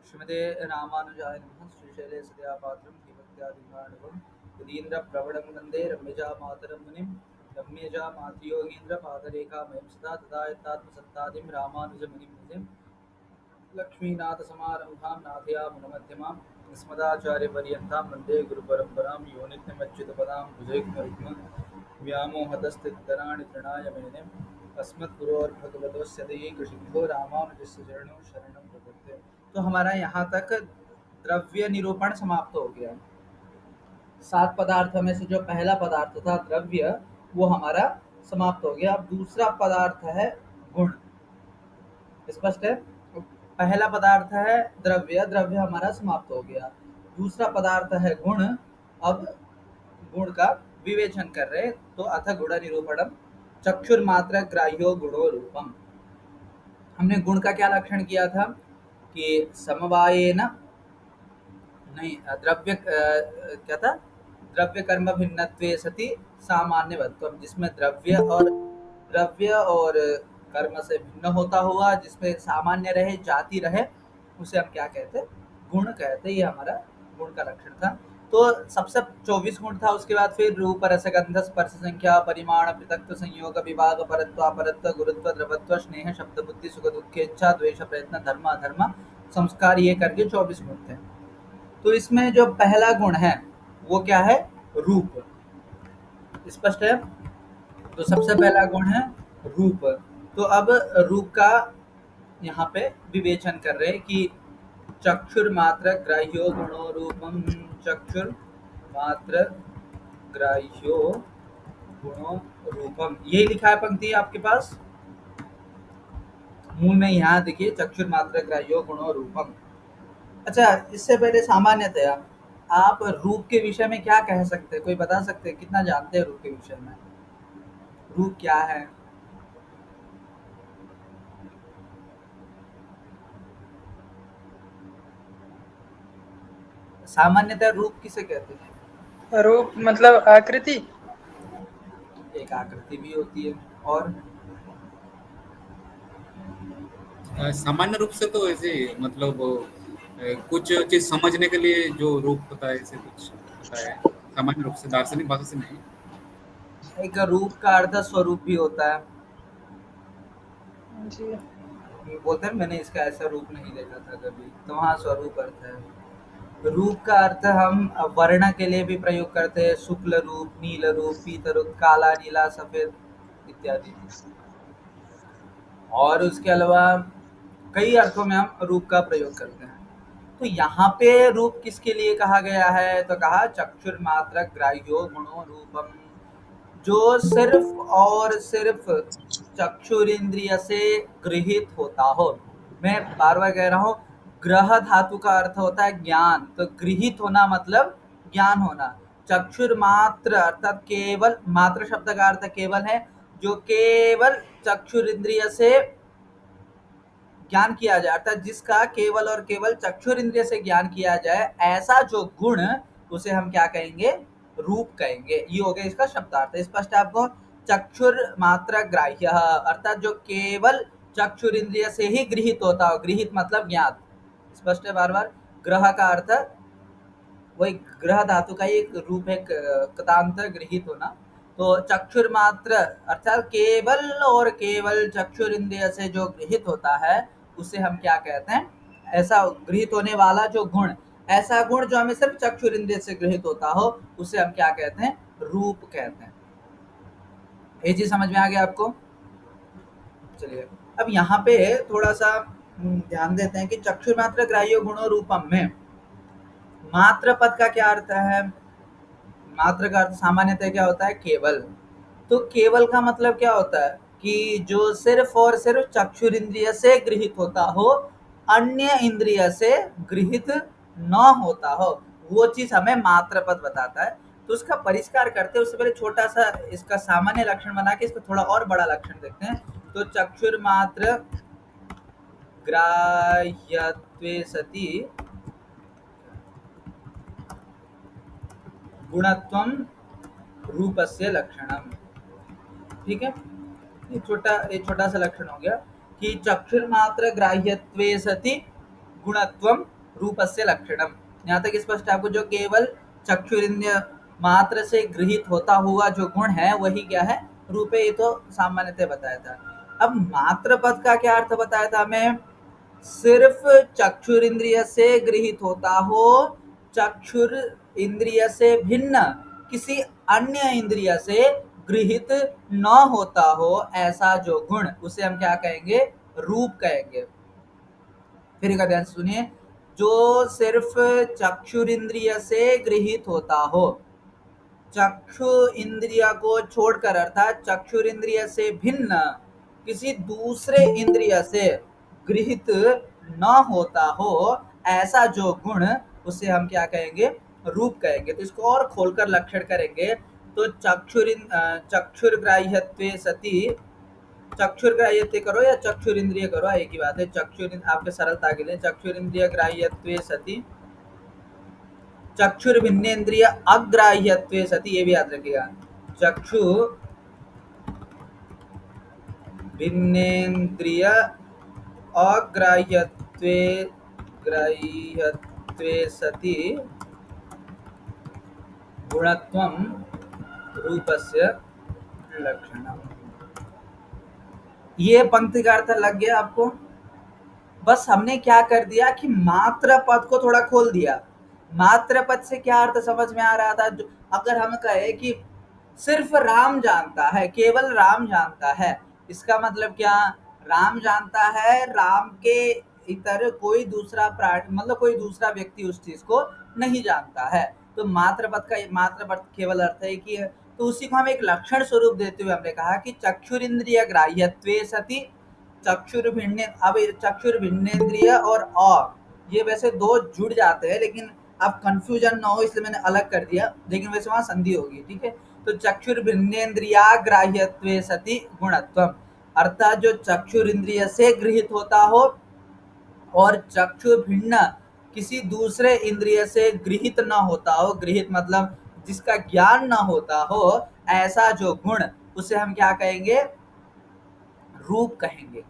श्रीमते रामानुजाय नमः। श्रीशैले सदयापात्रं श्रीभक्त्यादिगुणार्णवं यतीन्द्रप्रवणं वन्दे रम्यजामातरं मुनिं रम्यजामातृयोगीन्द्रपादरेखामयं सदा तदा यत्तात्मसत्तादिं रामानुजमुनिं भजे। लक्ष्मीनाथसमारम्भां नाथयामुनमध्यमां अस्मदाचार्यपर्यन्तां वन्दे गुरुपरम्परां यो नित्यमच्युतपदां भुजैर्मरुग्म व्यामोहतस्थितराणि तृणाय मेने अस्मद्गुरोर्भगवतोस्य दयैकसिन्धो रामानुजस्य चरणौ शरणं प्रपद्ये। तो हमारा यहाँ तक द्रव्य निरूपण समाप्त हो गया। 7 पदार्थों में से जो पहला पदार्थ था द्रव्य, वो हमारा समाप्त हो गया। अब दूसरा पदार्थ है गुण। स्पष्ट है? पहला पदार्थ है द्रव्य, द्रव्य हमारा समाप्त हो गया। दूसरा पदार्थ है गुण। अब गुण का विवेचन कर रहे, तो अथ गुण निरूपणम चक्षुर्मात्र ग्राह्यो गुणो रूपम। हमने गुण का क्या लक्षण किया था कि समवायेन नहीं, द्रव्य क्या था, द्रव्य कर्म भिन्नत्वे सति सामान्यवत्वम, जिसमें द्रव्य और कर्म से भिन्न होता हुआ जिसमें सामान्य रहे, जाति रहे, उसे हम क्या कहते, गुण कहते। ये हमारा गुण का लक्षण था। तो सबसे 24 गुण था। उसके बाद फिर रूप रस गंध स्पर्श संख्या परिमाण पृथक्त्व संयोग विभाग परत्व अपरत्व गुरुत्व द्रवत्व स्नेह शब्द बुद्धि सुख दुख इच्छा द्वेष प्रयत्न धर्म अधर्म संस्कार, ये करके 24 गुण थे। तो इसमें जो पहला गुण है वो क्या है, रूप। स्पष्ट है? तो सबसे पहला गुण है रूप। तो अब रूप का यहाँ पे विवेचन कर रहे हैं कि चक्षुर्मात्र ग्राह्यो गुणो रूपम, चक्षुर्मात्र ग्राह्यो गुणो रूपम, यही लिखा है पंक्ति आपके पास मूल में। यहाँ देखिए, चक्षुर्मात्र ग्राह्यो गुणो रूपम। अच्छा, इससे पहले सामान्यतया आप रूप के विषय में क्या कह सकते हैं? कोई बता सकते हैं? कितना जानते हैं रूप के विषय में? रूप क्या है? सामान्यतः रूप किसे कहते हैं? रूप मतलब आकृति। एक आकृति भी होती है, और सामान्य रूप से तो ऐसे मतलब कुछ चीज समझने के लिए जो रूप होता है, ऐसे कुछ होता है सामान्य रूप से, दार्शनिक भाषा से नहीं। एक रूप का अर्थ स्वरूप भी होता है। जी। बोलते हैं मैंने इसका ऐसा रूप नहीं देखा था कभी, तो वहाँ स्वरूप अर्थ है। रूप का अर्थ हम वर्ण के लिए भी प्रयोग करते हैं, शुक्ल रूप, नील रूप, पीत रूप, काला, नीला, सफेद इत्यादि। और उसके अलावा कई अर्थों में हम रूप का प्रयोग करते हैं। तो यहाँ पे रूप किसके लिए कहा गया है? तो कहा चक्षुर्मात्र ग्राह्यो गुणो रूपम, जो सिर्फ और सिर्फ चक्षुरिंद्रिय से गृहित होता हो। मैं बार बार कह रहा हूँ, ग्रह धातु का अर्थ होता है ज्ञान, तो गृहित होना मतलब ज्ञान होना। चक्षुर्मात्र अर्थात केवल, मात्र शब्द का अर्थ केवल है, जो केवल चक्षुरिंद्रिय से ज्ञान किया जाए, अर्थात जिसका केवल और केवल चक्षुर इंद्रिय से ज्ञान किया जाए, ऐसा जो गुण, उसे हम क्या कहेंगे? रूप कहेंगे। ये हो गया इसका शब्दार्थ। स्पष्ट है आपको? चक्षुर मात्र ग्राह्य, अर्थात जो केवल चक्षुर इंद्रिय से ही गृहित होता हो। गृहित मतलब ज्ञात। स्पष्ट है? बार बार ग्रह का अर्थ वही, ग्रह धातु का ही एक रूप है, कृतांत, गृहित होना। तो चक्षुर मात्र अर्थात केवल और केवल चक्षुर इंद्रिय से जो गृहित होता है, उसे हम क्या कहते हैं? ऐसा गृहित होने वाला जो गुण, ऐसा गुण जो हमें सिर्फ चक्षुर इंद्रिय से गृहित होता हो, उसे हम क्या कहते हैं? रूप कहते हैं। ये चीज समझ में आ गया आपको? चलिए, अब यहाँ पे थोड़ा सा ध्यान देते हैं कि चक्षुर मात्र ग्राह्य गुणों रूपम में मात्र पद का क्या अर्थ है? मात्र का अर्थ सामान्यतः क्या होता है? केवल। तो केवल का मतलब क्या होता है? कि जो सिर्फ और सिर्फ चक्षुर इंद्रिय से गृहित होता हो, अन्य इंद्रिय से गृहित न होता हो, वो चीज हमें मात्र पद बताता है। तो उसका परिष्कार करते हैं, उससे पहले छोटा सा इसका सामान्य लक्षण बना के इसको थोड़ा और बड़ा लक्षण देखते हैं। तो चक्षुर मात्र ग्राह्यत्वे सति गुणत्वम रूपस्य लक्षणम। ठीक है, ये छोटा सा लक्षण हो गया कि चक्षुर्मात्र ग्राह्यत्वे सति गुणत्वम रूपस्य लक्षणम। यहाँ तक स्पष्ट है आपको, जो केवल चक्षुरिंद्रिय मात्र से गृहित होता हुआ जो गुण है वही क्या है, रूप है। ये तो सामान्यतः बताया था। अब मात्र पद का क्या अर्थ बताया था हमें, सिर्फ चक्षुर इंद्रिय से गृहित होता हो, चक्षुर इंद्रिय से भिन्न किसी अन्य इंद्रिय से गृहित न होता हो ऐसा जो गुण, उसे हम क्या कहेंगे, रूप कहेंगे। फिर एक ध्यान से सुनिए, जो सिर्फ चक्षुर इंद्रिय से गृहित होता हो, चक्षु इंद्रिय को छोड़कर अर्थात चक्षुर इंद्रिय से भिन्न किसी दूसरे इंद्रिय से गृहित न होता हो ऐसा जो गुण, उसे हम क्या कहेंगे, रूप कहेंगे। तो इसको और खोलकर लक्षण करेंगे तो चक्षुर्ग्राह्यत्वे सति, चक्षुर्ग्राह्यत्वे करो या चक्षुर इंद्रिय करो, एक ही बात है। चक्षुर आपके सरलता के लिए, चक्षुर इंद्रिय ग्राह्यत्वे सति, चक्षुर भिन्नेन्द्रिय अग्राह्यत्वे सति, ये भी याद रखिएगा। चक्षु भिन्नेन्द्रिय अग्राह्यत्वे ग्राह्यत्वे सति गुणत्वं रूपस्य लक्षणम्। ये पंक्ति का अर्थ लग गया आपको। बस हमने क्या कर दिया कि मात्र पद को थोड़ा खोल दिया। मात्र पद से क्या अर्थ समझ में आ रहा था, अगर हम कहे कि सिर्फ राम जानता है, केवल राम जानता है, इसका मतलब क्या, राम जानता है, राम के इतर कोई दूसरा प्राणी मतलब कोई दूसरा व्यक्ति उस चीज को नहीं जानता है। तो मात्र पद का मात्र पद केवल अर्थ है कि, तो उसी को हम एक लक्षण स्वरूप देते हुए हमने कहा कि चक्षुरिंद्रिय ग्राह्यत्वे सति, चक्षुर भिन्न, अब चक्षुर भिन्नेन्द्रिय और ये वैसे दो जुड़ जाते हैं, लेकिन अब कंफ्यूजन ना हो इसलिए मैंने अलग कर दिया, लेकिन वैसे वहां संधि होगी, ठीक है। तो चक्षुर भिन्नेन्द्रियाग्राह्यत्वे सति गुणत्वम, अर्थात जो चक्षुर इंद्रिय से गृहित होता हो और चक्षु भिन्न किसी दूसरे इंद्रिय से गृहित न होता हो, गृहित मतलब जिसका ज्ञान न होता हो, ऐसा जो गुण, उसे हम क्या कहेंगे, रूप कहेंगे।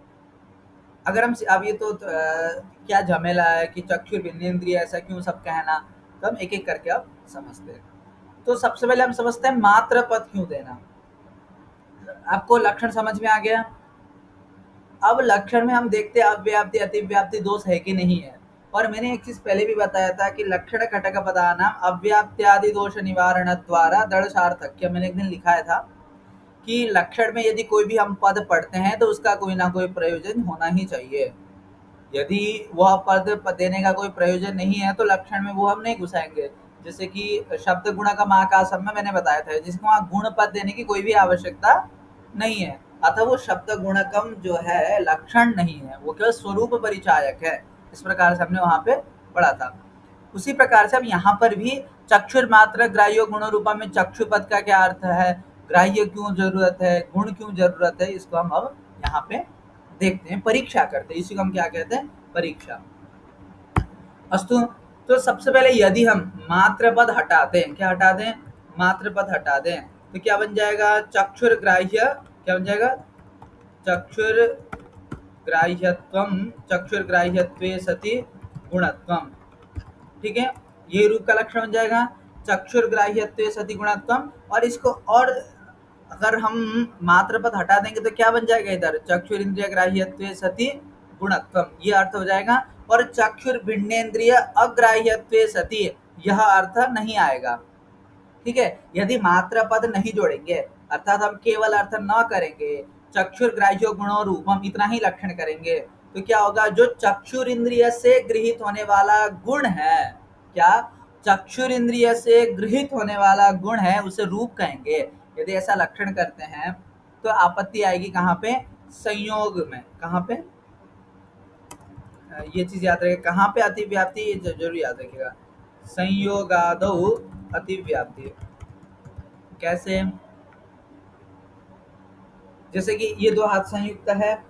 अगर हम अब ये तो क्या झमेला है कि चक्षु भिन्नेन्द्रिय ऐसा क्यों सब कहना, तो हम एक एक करके अब समझते हैं। तो सबसे पहले हम समझते हैं मात्र पद क्यों देना। आपको लक्षण समझ में आ गया। अब लक्षण में हम देखते हैं अव्याप्ति अतिव्याप्ति दोष है कि नहीं है। और मैंने एक चीज पहले भी बताया था कि लक्षण घटक पदानाम अव्याप्त्यादि दोष निवारण द्वारा दृढ़ सार्थक्य, मैंने एक दिन लिखाया था कि लक्षण में यदि कोई भी हम पद पढ़ते हैं तो उसका कोई ना कोई प्रयोजन होना ही चाहिए। यदि वह पद देने का कोई प्रयोजन नहीं है तो लक्षण में वो हम नहीं घुसाएंगे। जैसे कि शब्द गुणकम आकाशम में मैंने बताया था, जिसको वहाँ गुण पद देने की कोई भी आवश्यकता नहीं है, अतः वो शब्द गुणकम जो है लक्षण नहीं है, वो केवल स्वरूप परिचायक है। इस प्रकार से हमने वहां पे पढ़ा था। उसी प्रकार से अब यहाँ पर भी चक्षुर मात्र ग्राह्य गुण रूपा में चक्षु पद का क्या अर्थ है, ग्राह्य क्यों जरूरत है, गुण क्यों जरूरत है, इसको हम अब यहाँ पे देखते हैं, परीक्षा करते हैं। इसी को हम क्या कहते हैं, परीक्षा। अस्तु, तो सबसे पहले यदि हम मात्र पद हटा दें, क्या हटा दें, मात्र पद हटा दें, तो क्या बन जाएगा, चक्षुर ग्राह्य, क्या बन जाएगा, चक्षुर ग्राह्यत्वम, चक्षुर ग्राह्यत्वे सति गुणत्वम, ठीक है। ये रूप का लक्षण बन जाएगा, चक्षुर ग्राह्यत्वे सति गुणत्वम। और इसको और अगर हम मात्र पद हटा देंगे तो क्या बन जाएगा, इधर चक्षुर इंद्रिय ग्राह्यत्वे सति गुणत्वम, ये अर्थ हो जाएगा। और चक्षुर भिन्नेन्द्रिय अग्राह्यत्वे सति, यह अर्थ नहीं आएगा, ठीक है। यदि मात्र पद नहीं जोड़ेंगे, अर्थात हम केवल अर्थ न करेंगे, चक्षुर ग्राह्यो गुणो रूपम इतना ही लक्षण करेंगे, तो क्या होगा, जो चक्षुर इंद्रिय से गृहित होने वाला गुण है, क्या, चक्षुर इंद्रिय से गृहित होने वाला गुण है, उसे रूप कहेंगे। यदि ऐसा लक्षण करते हैं तो आपत्ति आएगी कहाँ पे, संयोग में। कहाँ पे, ये चीज याद रखिए, कहाँ पे अतिव्याप्ति जरूर याद रखिएगा, संयोगादौ अतिव्याप्ति। कैसे, जैसे कि ये दो हाथ संयुक्त है,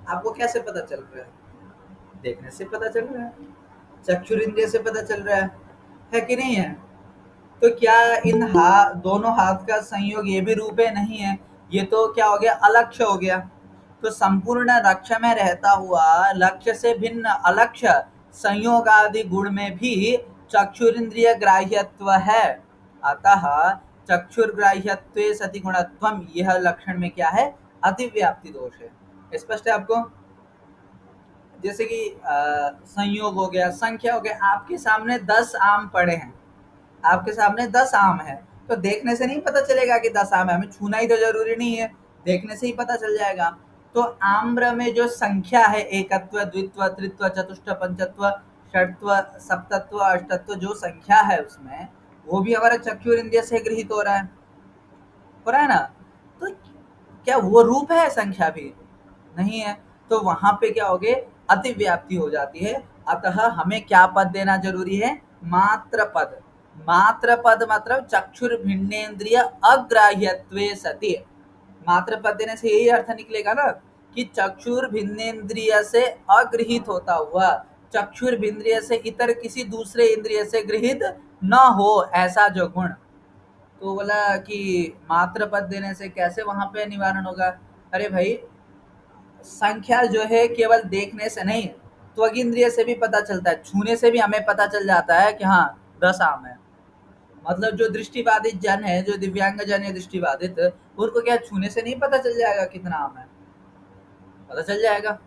आपको कैसे पता चल रहा है, देखने से पता चल रहा है, चक्षुर इंद्रिय से पता चल रहा है कि नहीं है। तो क्या इन दोनों हाथ का संयोग ये भी रूप है, नहीं है, ये तो क्या हो गया, अलक्ष्य हो गया। तो संपूर्ण लक्ष्य में रहता हुआ लक्ष्य से भिन्न अलक्ष्य संयोग आदि गुण में भी चक्षुरिंद्रिय ग्राह्यत्व है। अतः चक्षुर्ग्राह्यत्वे सति गुणत्वम, यह लक्षण में क्या है, अतिव्याप्ति दोष है। स्पष्ट है आपको? जैसे कि संयोग हो गया, संख्या हो गया, आपके सामने 10 आम पड़े हैं, आपके सामने 10 आम है, तो देखने से नहीं पता चलेगा कि 10 आम है, हमें छूना ही तो जरूरी नहीं है, देखने से ही पता चल जाएगा। तो आम्र में जो संख्या है, एकत्व, द्वित्व, त्रित्व, चतुष्ट, पंचत्व, षट्त्व, सप्तत्व, अष्टत्व, जो संख्या है उसमें, वो भी हमारे चक्षुर इंद्रिय से गृहित हो रहा है ना। तो क्या वो रूप है? संख्या भी नहीं है। तो वहां पे क्या हो गए, अतिव्याप्ति हो जाती है। अतः हमें क्या पद देना जरूरी है, मात्र पद। मात्र पद मतलब चक्षुर भिन्नेन्द्रिय अग्राह्यत्वे सति। मात्र पद देने से यही अर्थ निकलेगा ना कि चक्षुर भिन्नेन्द्रिय से अगृहित होता हुआ, चक्षुर भिन्नेन्द्रिय से इतर किसी दूसरे इंद्रिय से गृहित न हो, ऐसा जो गुण। तो बोला कि मात्र पद देने से कैसे वहां पे निवारण होगा? अरे भाई, संख्या जो है केवल देखने से नहीं, त्वग इंद्रिय से भी पता चलता है, छूने से भी हमें पता चल जाता है कि हाँ 10 आम है। मतलब जो दृष्टिबाधित जन है, जो दिव्यांग जन है दृष्टिबाधित, उनको क्या छूने से नहीं पता चल जाएगा कितना आम है? पता चल जाएगा,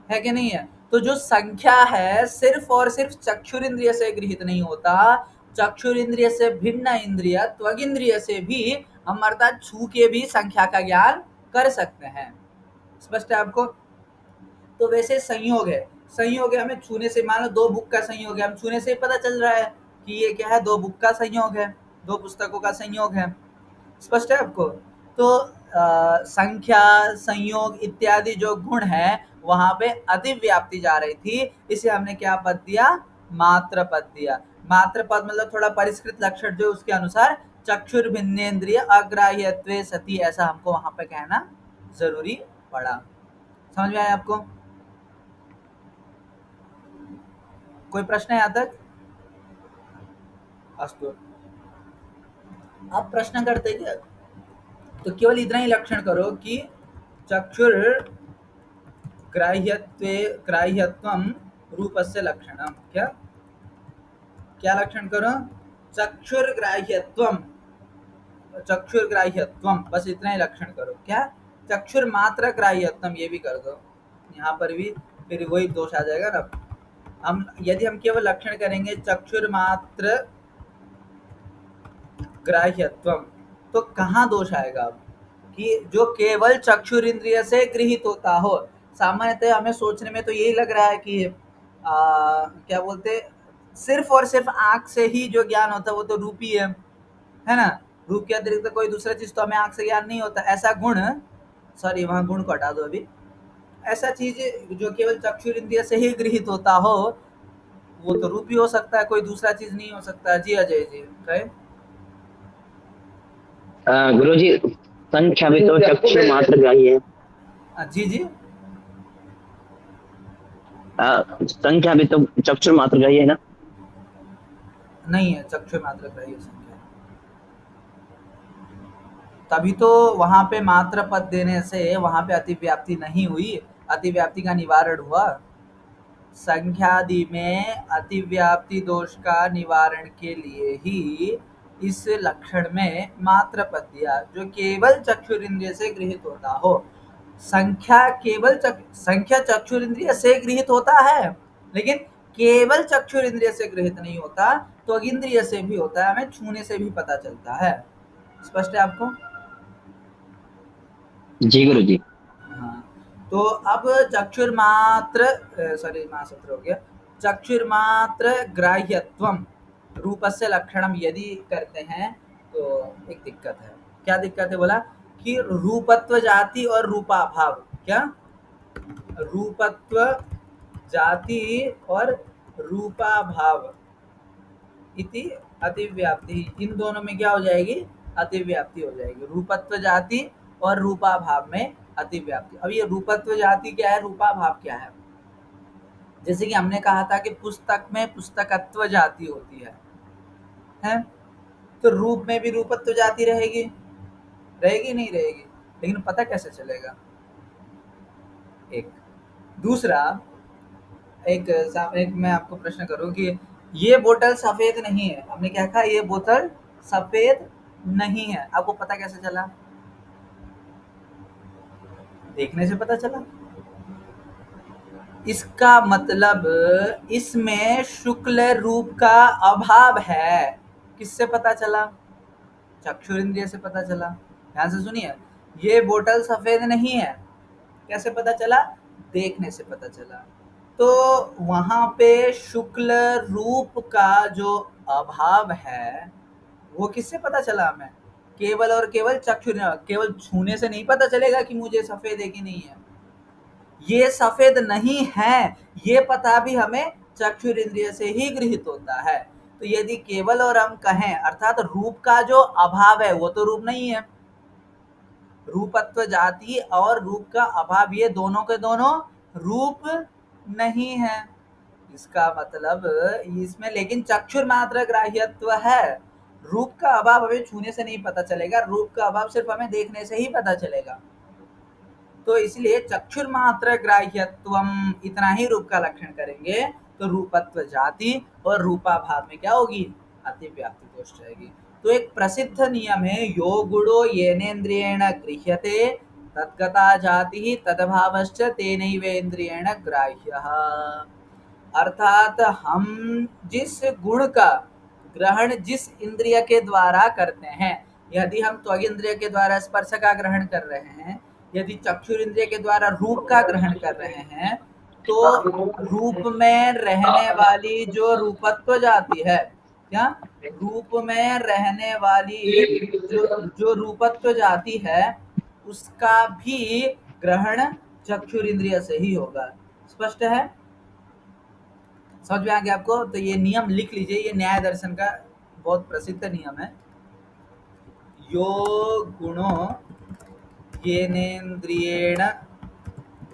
है कि नहीं है? तो जो संख्या है सिर्फ और सिर्फ चक्षुर इंद्रिय से गृहित नहीं होता, चक्षुर इंद्रिय से भिन्न इंद्रिय त्वग इंद्रिय से भी हम अर्थात छू के भी संख्या का ज्ञान कर सकते हैं। स्पष्ट है आपको? तो वैसे संयोग है, संयोग है, हमें छूने से, मान लो 2 बुक का संयोग है, हम छूने से ही पता चल रहा है कि ये क्या है, 2 बुक का संयोग है, 2 पुस्तकों का संयोग है। स्पष्ट है आपको? तो संख्या, संयोग इत्यादि जो गुण है, वहां पे अतिव्याप्ति जा रही थी, इसे हमने क्या पद दिया, मात्र पद दिया। मात्र पद मतलब थोड़ा परिष्कृत लक्षण जो उसके अनुसार चक्षुर भिन्नेन्द्रिय अग्राह्यत्वे सति, ऐसा हमको वहां पे कहना जरूरी पड़ा। समझ में आया आपको? कोई प्रश्न है यहाँ तक? अस्तु। आप प्रश्न करते क्या, तो केवल इतना ही लक्षण करो कि चक्षुर ग्राह्यत्वे ग्राह्यत्वम रूपस्य लक्षणम। क्या क्या लक्षण करो? चक्षुर्ग्राह्यत्वम, चक्षुर्ग्राह्यत्वम, बस इतना ही लक्षण करो। क्या? चक्षुर मात्र ग्राह्यत्वम, ये भी कर दो, यहाँ पर भी फिर वही दोष आ जाएगा ना। हम यदि हम केवल लक्षण करेंगे चक्षुर मात्र ग्राह्यत्वम, तो कहाँ दोष आएगा? अब कि जो केवल चक्षुर इंद्रिय से गृहित होता हो। सामान्यतः हमें सोचने में तो यही लग रहा है कि क्या बोलते, सिर्फ और सिर्फ आंख से ही जो ज्ञान होता है वो तो रूप ही है ना। रूप के अतिरिक्त तो कोई दूसरा चीज तो हमें आंख से ज्ञान नहीं होता। ऐसा गुण, सॉरी वहां गुण को हटा दो अभी, ऐसा चीज जो केवल चक्षुर इंद्रिय से ही गृहित होता हो, वो तो रूप ही हो सकता है, कोई दूसरा चीज नहीं हो सकता। जी अजय जी कहे। गुरुजी, संख्या भी तो चक्षु मात्र ग्राह्य है। जी जी, संख्या भी तो चक्षु मात्र ग्राह्य है ना? नहीं है, चक्षु मात्र ग्राह्य संख्या। तभी तो वहां पे मात्र पद देने से वहां पे अतिव्याप्ति नहीं हुई, अतिव्याप्ति का निवारण हुआ। संख्यादि में अतिव्याप्ति दोष का निवारण के लिए ही इस लक्षण में मात्र पद दिया, जो केवल चक्षुर इंद्रिय से गृहित होता हो। संख्या केवल संख्या चक्षुर इंद्रिय से गृहित होता है, लेकिन केवल चक्षुर इंद्रिय से गृहित नहीं होता, तो इंद्रिय से भी होता है, हमें छूने से भी पता चलता है। स्पष्ट है आपको? जी गुरुजी। हाँ। तो अब चक्षुर्मात्र, सॉरी महासूत्र हो गया, चक्षुर्मात्र ग्राह्यत्वम रूपस्य लक्षणम यदि करते हैं तो एक दिक्कत है। क्या दिक्कत है? बोला कि रूपत्व जाति और रूपाभाव। क्या? रूपत्व जाति और रूपाभाव इति अतिव्याप्ति, इन दोनों में क्या हो जाएगी? अतिव्याप्ति हो जाएगी। रूपत्व जाति और रूपाभाव में अतिव्याप्ति। अब ये रूपत्व जाति क्या है, रूपाभाव क्या है? जैसे कि हमने कहा था कि पुस्तक में पुस्तकत्व जाति होती है? तो रूप में भी रूपत्व जाति रहेगी, रहेगी नहीं रहेगी? लेकिन पता कैसे चलेगा? एक दूसरा, एक मैं आपको प्रश्न करूं कि ये बोतल सफेद नहीं है, हमने क्या कहा, ये बोतल सफेद नहीं है, आपको पता कैसे चला? देखने से पता चला। इसका मतलब इसमें शुक्ल रूप का अभाव है। किससे पता चला? चक्षुरिंद्रिय से पता चला। ध्यान से सुनिए, ये बोतल सफेद नहीं है, कैसे पता चला? देखने से पता चला। तो वहां पे शुक्ल रूप का जो अभाव है वो किससे पता चला हमें? केवल और केवल चक्षु, केवल छूने से नहीं पता चलेगा कि मुझे सफेद है कि नहीं है। ये सफेद नहीं है, ये पता भी हमें चक्षुरिंद्रिय से ही गृहीत होता है। तो यदि केवल और हम कहें अर्थात रूप का जो अभाव है वो तो रूप नहीं है। रूपत्व जाति और रूप का अभाव ये दोनों के दोनों रूप नहीं है। इसका मतलब इसमें लेकिन चक्षुर मात्र ग्राह्यत्व है। रूप का अभाव हमें छूने से नहीं पता चलेगा, रूप का अभाव सिर्फ हमें देखने से ही पता चलेगा। तो इसलिए चक्षुर मात्र ग्राह्यत्वम इतना ही रूप का लक्षण करेंगे तो रूपत्व जाति और रूपाभाव में क्या होगी? अतिव्याप्ति दोष रहेगी। तो एक प्रसिद्ध नियम है, यो गुणो येनेन्द्रियेण गृह्यते तद्गता जाति तदभावश्च तेनैवेन्द्रियेण ग्राह्यः। अर्थात हम जिस गुण का ग्रहण जिस इंद्रिय के द्वारा करते हैं, यदि हम त्वग इंद्रिय के द्वारा स्पर्श का ग्रहण कर रहे हैं, यदि चक्षुर इंद्रिय के द्वारा रूप का ग्रहण कर रहे हैं, तो रूप में रहने वाली जो रूपत्व जाती है, क्या रूप में रहने वाली जो जो रूपत्व जाती है उसका भी ग्रहण चक्षुर इंद्रिय से ही होगा। स्पष्ट है? समझ में आ गया आपको? तो ये नियम लिख लीजिए, ये न्याय दर्शन का बहुत प्रसिद्ध नियम है। यो गुणो येनेन्द्रियेण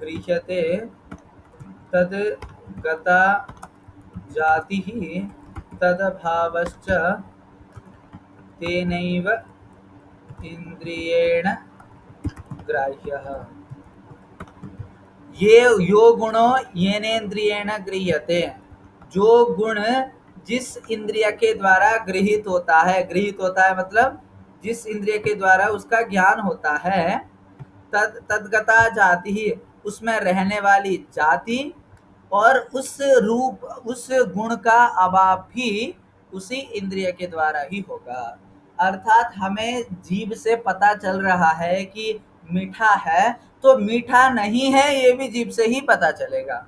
गृह्यते तद गता जातिः तदभावश्च तेनैव इंद्रियेण ग्राह्यः। ये यो गुणो येनेन्द्रियेण गृह्यते, जो गुण जिस इंद्रिय के द्वारा गृहीत होता है, गृहीत होता है मतलब जिस इंद्रिय के द्वारा उसका ज्ञान होता है, तदगता जाति ही, उसमें रहने वाली जाति और उस रूप उस गुण का अभाव भी उसी इंद्रिय के द्वारा ही होगा। अर्थात हमें जीभ से पता चल रहा है कि मीठा है, तो मीठा नहीं है ये भी जीभ से ही पता चलेगा।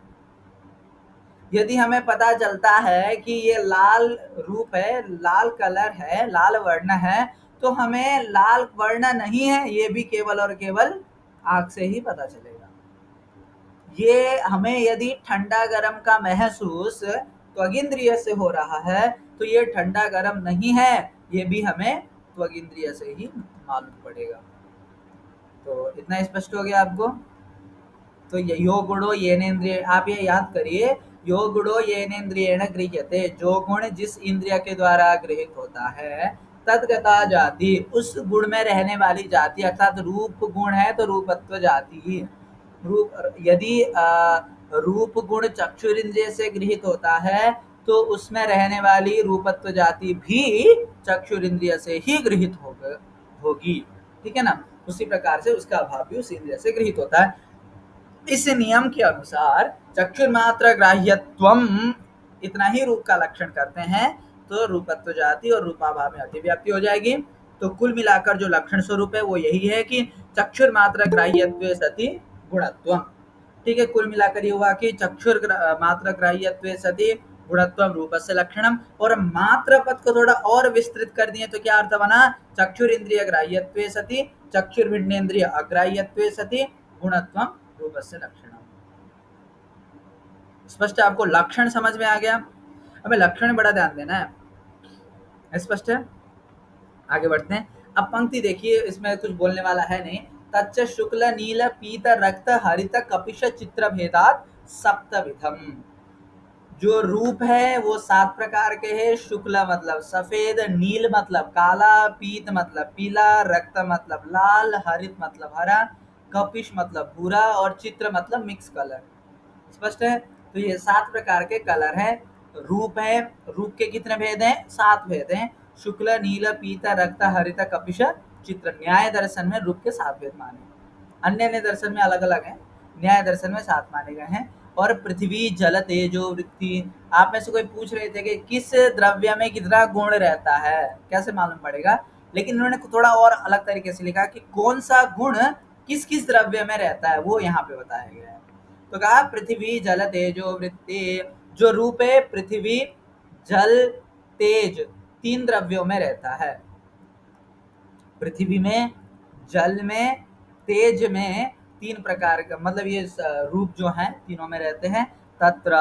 यदि हमें पता चलता है कि ये लाल रूप है, लाल कलर है, लाल वर्ण है, तो हमें लाल वर्ण नहीं है ये भी केवल और केवल आंख से ही पता चलेगा। ये हमें यदि ठंडा गर्म का महसूस त्वगिंद्रिय से हो रहा है, तो ये ठंडा गर्म नहीं है ये भी हमें त्वगिंद्रिय से ही मालूम पड़ेगा। तो इतना स्पष्ट हो गया आपको? तो यो गुणो येनेन्द्रिय, आप ये याद करिए, यो गुणो येनेन्द्रियेण गृह्यते, जो गुण जिस इंद्रिय के द्वारा गृहित होता है, तद्गता जाति, उस गुण में रहने वाली जाति, अर्थात रूप गुण है तो रूपत्व जाति। रूप यदि रूप गुण चक्षुरिंद्रिय से गृहित होता है तो उसमें रहने वाली रूपत्व जाति भी चक्षुरिंद्रिय से ही गृहित होगी। ठीक है ना? उसी प्रकार से उसका अभाव भी उस इंद्रिय से गृहित होता है। इस नियम के अनुसार चक्षुर्मात्र ग्राह्यत्वम इतना ही रूप का लक्षण करते हैं तो रूपत्व जाति और रूपाभाव में अतिव्याप्ति हो जाएगी। तो कुल मिलाकर जो लक्षण स्वरूप है वो यही है कि चक्षुर्मात्र ग्राह्यत्वे सति गुणत्वम। ठीक है, कुल मिलाकर ये हुआ कि चक्षुर मात्र ग्राह्यत्वे सति गुणत्वम रूपस्य लक्षणम। और मात्र पद को थोड़ा और विस्तृत कर दिए तो क्या अर्थ बना? चक्षुर इंद्रिय ग्राह्यत्वे सति चक्षुर्भिन्नेन्द्रिय अग्राह्यत्वे सति गुणत्वम रूपस्य लक्षणम। स्पष्ट है आपको? लक्षण समझ में आ गया? हमें लक्षण में बड़ा ध्यान देना है। स्पष्ट है? आगे बढ़ते हैं। अब पंक्ति देखिए, इसमें कुछ बोलने वाला है नहीं। तच्च शुक्ल नील पीत रक्त हरित कपिश चित्र भेदात सप्तविधम। जो रूप है वो 7 प्रकार के हैं। शुक्ल मतलब सफेद, नील मतलब काला, पीत मतलब पीला, रक्त मतलब लाल, हरित मतलब हरा, कपिश मतलब भूरा और चित्र मतलब मिक्स कलर। स्पष्ट है? तो ये 7 प्रकार के कलर हैं, रूप है। रूप के कितने भेद हैं? 7 भेद हैं। शुक्ल, नील, पीत, रक्त, हरित, कपिश, चित्र। न्याय दर्शन में रूप के 7 भेद माने, अन्य अन्य दर्शन में अलग अलग है, न्याय दर्शन में 7 माने गए हैं। और पृथ्वी, जल, तेजो, वृत्ति। आप में से कोई पूछ रहे थे कि किस द्रव्य में कितना गुण रहता है, कैसे मालूम पड़ेगा? लेकिन उन्होंने थोड़ा और अलग तरीके से लिखा कि कौन सा गुण किस किस द्रव्य में रहता है, वो यहाँ पे बताया गया है। तो कहा पृथ्वी, जल, तेजो, वृत्ति। जो रूप है पृथ्वी, जल, तेज, 3 द्रव्यों में रहता है। पृथ्वी में, जल में, तेज में 3 प्रकार का, मतलब ये रूप जो हैं तीनों में रहते हैं। तत्र,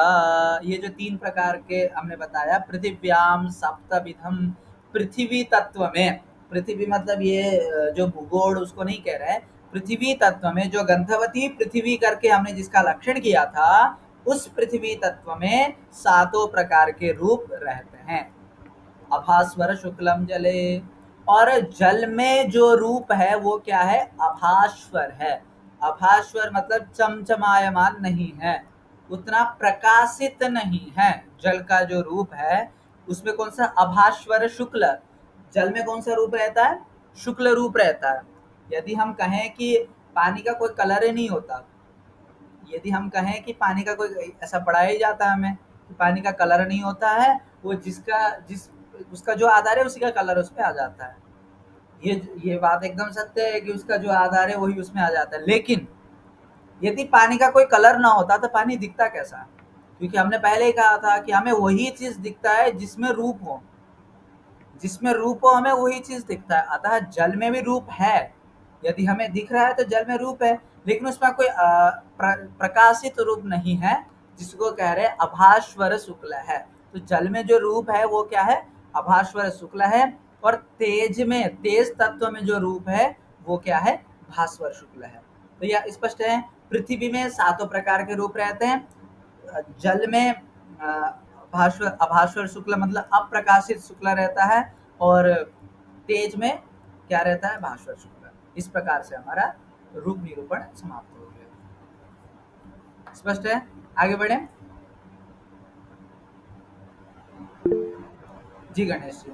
ये जो 3 प्रकार के हमने बताया, पृथिव्याम सप्तविधम। पृथ्वी तत्व में, पृथ्वी मतलब ये जो भूगोल उसको नहीं कह रहे हैं, पृथ्वी तत्व में जो गंधवती पृथ्वी करके हमने जिसका लक्षण किया था, उस पृथ्वी तत्व में 7 प्रकार के रूप रहते हैं। अभास्वर शुक्लम जले। और जल में जो रूप है वो क्या है? अभास्वर है। अभास्वर मतलब चमचमायमान नहीं है, उतना प्रकाशित नहीं है। जल का जो रूप है उसमें कौन सा? अभास्वर शुक्ल। जल में कौन सा रूप रहता है? शुक्ल रूप रहता है। यदि हम कहें कि पानी का कोई कलर ही नहीं होता, यदि हम कहें कि पानी का कोई, ऐसा पढ़ाया ही जाता है हमें कि पानी का कलर नहीं होता है, वो जिस उसका जो आधार है उसी का कलर उस पे आ जाता है। ये बात एकदम सत्य है कि उसका जो आधार है वही उसमें आ जाता है। लेकिन यदि पानी का कोई कलर ना होता तो पानी दिखता कैसा? क्योंकि हमने पहले ही कहा था कि हमें वही चीज दिखता है जिसमें रूप हो, जिसमें रूप हो हमें वही चीज दिखता है। अतः जल में भी रूप है, यदि हमें दिख रहा है तो जल में रूप है, लेकिन उसमें कोई प्रकाशित रूप नहीं है, जिसको कह रहे हैं अभास्वर शुक्ल है। तो जल में जो रूप है वो क्या है? अभास्वर शुक्ल है। और तेज में, तेज तत्व में जो रूप है वो क्या है? भास्वर शुक्ल है। तो यह स्पष्ट है। पृथ्वी में 7 प्रकार के रूप रहते हैं। जल में भास्वर, अभास्वर शुक्ल मतलब अप्रकाशित शुक्ल रहता है, और तेज में क्या रहता है? भास्वर शुक्ल। इस प्रकार से हमारा रूप निरूपण समाप्त हो गया। स्पष्ट है? आगे बढ़े जी गणेश जी।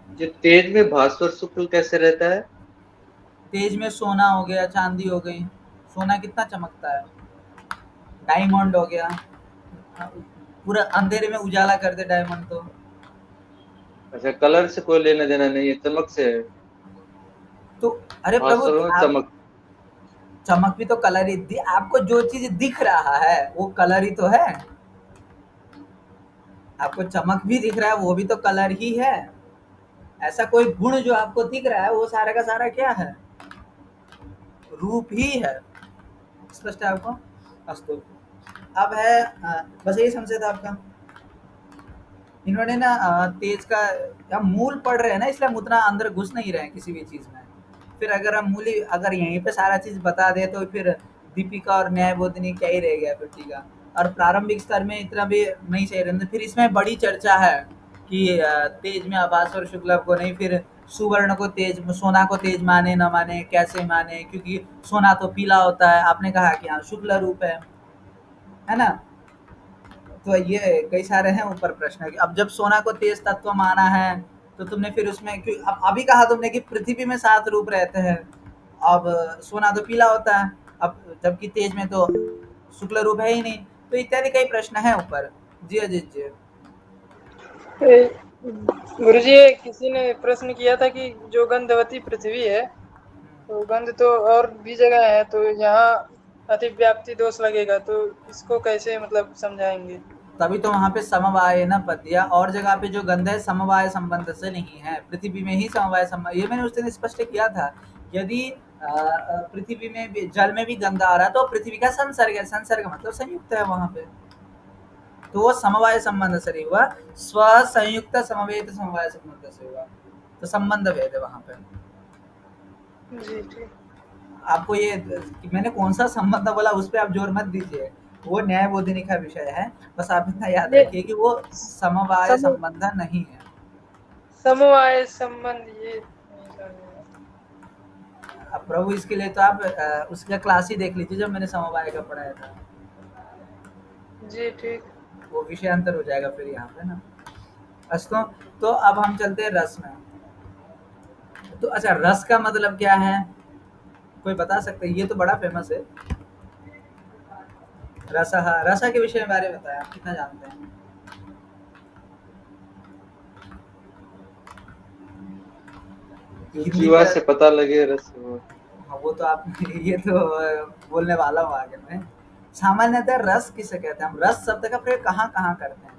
जो तेज में भास्वर शुक्ल कैसे रहता है? तेज में सोना हो गया, चांदी हो गई। सोना कितना चमकता है, डायमंड हो गया, पूरा अंधेरे में उजाला कर दे डायमंड तो। अच्छा, कलर से कोई लेना देना नहीं है, चमक से है। तो अरे प्रभु, भास्वर में आप चमक। चमक भी तो कलर ही, आपको जो चीज दिख रहा है वो कलर ही तो है। आपको चमक भी दिख रहा है, वो भी तो कलर ही है। ऐसा कोई गुण जो आपको दिख रहा है वो सारा का सारा क्या है? रूप ही है। स्पष्ट है आपको? अस्तु। अब है बस यही संशय था आपका। इन्होंने ना तेज का, हम मूल पढ़ रहे हैं ना, इसलिए हम उतना अंदर घुस नहीं रहे हैं किसी भी चीज में। फिर अगर हम मूल अगर यहीं पे सारा चीज बता दे तो फिर दीपिका और न्याय बोधनी क्या ही रह गया फिर, ठीक है। और प्रारंभिक स्तर में इतना भी नहीं सही रहता। फिर इसमें बड़ी चर्चा है कि तेज में अभास्वर शुक्ल को नहीं, फिर सुवर्ण को तेज, सोना को तेज माने न माने, कैसे माने, क्योंकि सोना तो पीला होता है। आपने कहा कि हाँ शुक्ल रूप है ना। तो ये कई सारे हैं ऊपर प्रश्न कि अब जब सोना को तेज तत्व माना है तो तुमने फिर उसमें क्यों, अब अभी कहा तुमने कि पृथ्वी में 7 रूप रहते हैं, अब सोना तो पीला होता है, अब जबकि तेज में तो शुक्ल रूप है ही नहीं। तो इत्यादि कई प्रश्न है ऊपर। जी अजीत जी। गुरुजी, किसी ने प्रश्न किया था कि जो गंधवती पृथ्वी है, तो गंध तो और भी जगह है, तो यहाँ अतिव्याप्ति दोष लगेगा, तो इसको कैसे मतलब समझाएंगे? तभी तो वहां पे समवाय न पद्या, और जगह पे जो गंध है समवाय संबंध से नहीं है, पृथ्वी में ही समवाय संबंध। ये मैंने उस दिन स्पष्ट किया था। यदि पृथ्वी में भी, जल में भी गंध आ रहा है तो पृथ्वी का संसर्ग है, संसर्ग मतलब संयुक्त है वहां पे, तो वो समवाय संबंध से नहीं हुआ, स्व संयुक्त समवेत समवाय संबंध से हुआ, तो संबंध भेद है वहां पे। जी ठीक। आपको ये मैंने कौन सा संबंध बोला उस पर आप जोर मत दीजिए, वो न्याय बोधिनी का विषय है। बस आप इतना याद रखिए कि वो समवाय संबंध नहीं है। समवाय संबंध ये नहीं समझ में आया। अब प्रभु इसके लिए तो आप उसका क्लास ही देख लीजिए जब मैंने समवाय का पढ़ाया था, जी ठीक। वो विषयांतर हो जाएगा फिर यहाँ पे ना। अस्तु, तो अब हम चलते हैं रस में। तो अच्छा, रस का मतलब क्या है, कोई बता सकते हैं? ये तो बड़ा फेमस है, रसः। रस के विषय में बारे में बताया, आप कितना जानते हैं? हिंदी जीवा का से पता लगे रस वो। हाँ, वो तो आप ये तो बोलने वाला हूँ आगे में। सामान्यतः रस किसे कहते हैं? हम रस शब्द का प्रयोग कहाँ कहाँ करते हैं?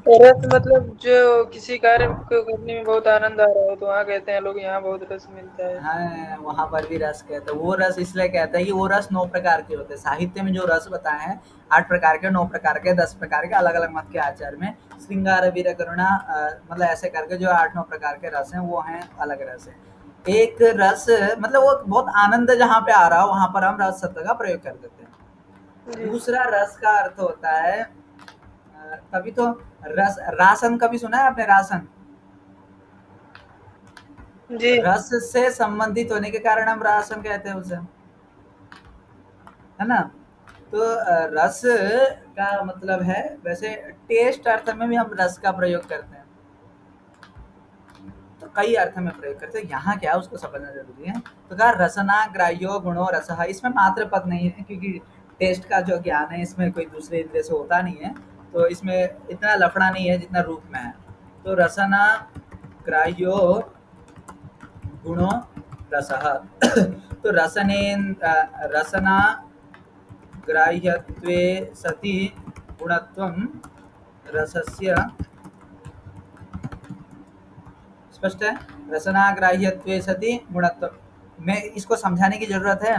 रस मतलब जो किसी कार्य को करने में बहुत आनंद आ रहा हो तो वहाँ कहते हैं लोग, यहाँ बहुत रस मिलता है। हाँ, वहाँ पर भी रस कहते हैं। वो रस इसलिए कहते हैं कि वो रस 9 प्रकार के होते हैं। साहित्य में जो रस बताए हैं 8 प्रकार के, 9 प्रकार के, 10 प्रकार के, अलग अलग मत के आचार्य में श्रृंगार वीर करुणा मतलब ऐसे करके जो 8-9 प्रकार के रस हैं वो हैं अलग रस है। एक रस मतलब वो बहुत आनंद जहाँ पे आ रहा हो वहां पर हम रस शब्द का प्रयोग कर देते हैं। जी दूसरा रस का अर्थ होता है तभी तो रस, रासन कभी सुना है आपने? रासन जी रस से संबंधित होने के कारण हम रासन कहते हैं उसे, है ना। तो रस का मतलब है, वैसे टेस्ट अर्थ में भी हम रस का प्रयोग करते हैं, तो कई अर्थ में प्रयोग करते हैं। यहाँ क्या है उसको समझना जरूरी है। तो कहा रसना ग्राह्यो गुणो रसः, इसमें मात्र पद नहीं है क्योंकि टेस्ट का जो ज्ञान है इसमें कोई दूसरे इंद्रिय से होता नहीं है, तो इसमें इतना लफड़ा नहीं है जितना रूप में है। तो रसना ग्राह्यो गुणो रसः तो रसना ग्राह्यत्वे सति गुणत्वं रसस्य, स्पष्ट है? रसनाग्राह्यत्वे सति गुणत्वं में इसको समझाने की जरूरत है,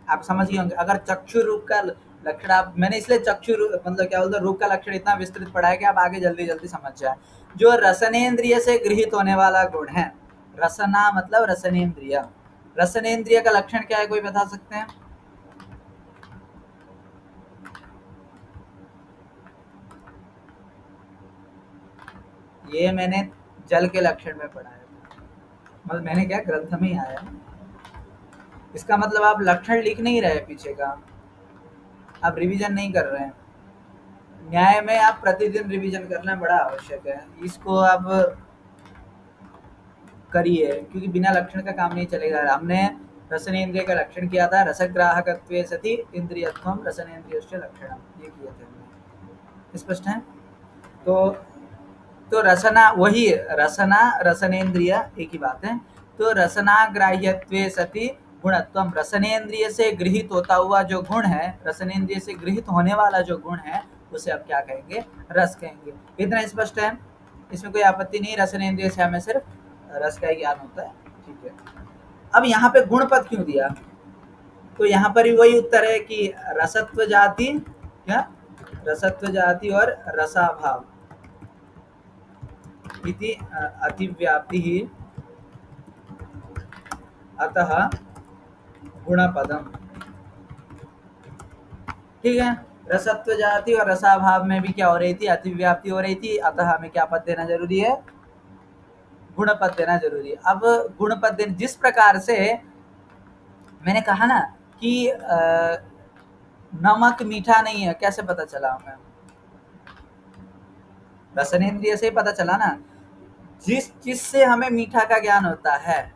आप समझ गए होंगे। अगर चक्षु रूप का लक्षण आप, मैंने इसलिए चक्षु मतलब क्या बोलते हैं रूप का लक्षण इतना विस्तृत पढ़ा है कि आप आगे जल्दी जल्दी समझ जाए। जो रसनेन्द्रिय से गृहित होने वाला गुण है, रसना मतलब रसनेन्द्रिय, रसनेन्द्रिय का लक्षण क्या है, कोई बता सकते हैं? ये मैंने जल के लक्षण में पढ़ा है, मतलब मैंने क्या ग्रंथ में ही आया। इसका मतलब आप लक्षण लिख नहीं रहे पीछे का, आप रिवीजन नहीं कर रहे हैं। न्याय में आप प्रतिदिन रिवीजन करना बड़ा आवश्यक है, इसको आप करिए क्योंकि बिना लक्षण का काम नहीं चलेगा। हमने रसनेन्द्रिय का लक्षण किया था, रसग्राहकत्वे सति इंद्रियत्वम रसनेन्द्रियस्य लक्षणम, ये किए थे हमने, स्पष्ट है? तो रसना वही रसना रसनेन्द्रिय एक ही बात है। तो रसनाग्राह्यत्वे सति गुणत्वम, रसनेन्द्रिय से गृहित होता हुआ जो गुण है, रसनेन्द्रिय से गृहित होने वाला जो गुण है उसे आप क्या कहेंगे? रस कहेंगे। इतना स्पष्ट है, इसमें कोई आपत्ति नहीं। रसनेन्द्रिय से हमें सिर्फ रस का ही ज्ञान होता है, ठीक है। अब यहाँ पे गुण पद क्यों दिया? तो यहाँ पर ही वही उत्तर है कि रसत्व जाति, क्या रसत्व जाति और रसाभाव इति अतिव्याप्ति ही अतः गुणपदम, ठीक है। रसत्व जाति और रसाभाव में भी क्या हो रही थी? अतिव्याप्ति हो रही थी, अतः हमें क्या पद देना जरूरी है? गुणपद देना जरूरी है। अब गुणपद देने, जिस प्रकार से मैंने कहा ना कि नमक मीठा नहीं है, कैसे पता चला हमें? रसनेन्द्रिय से ही पता चला ना। जिस चीज से हमें मीठा का ज्ञान होता है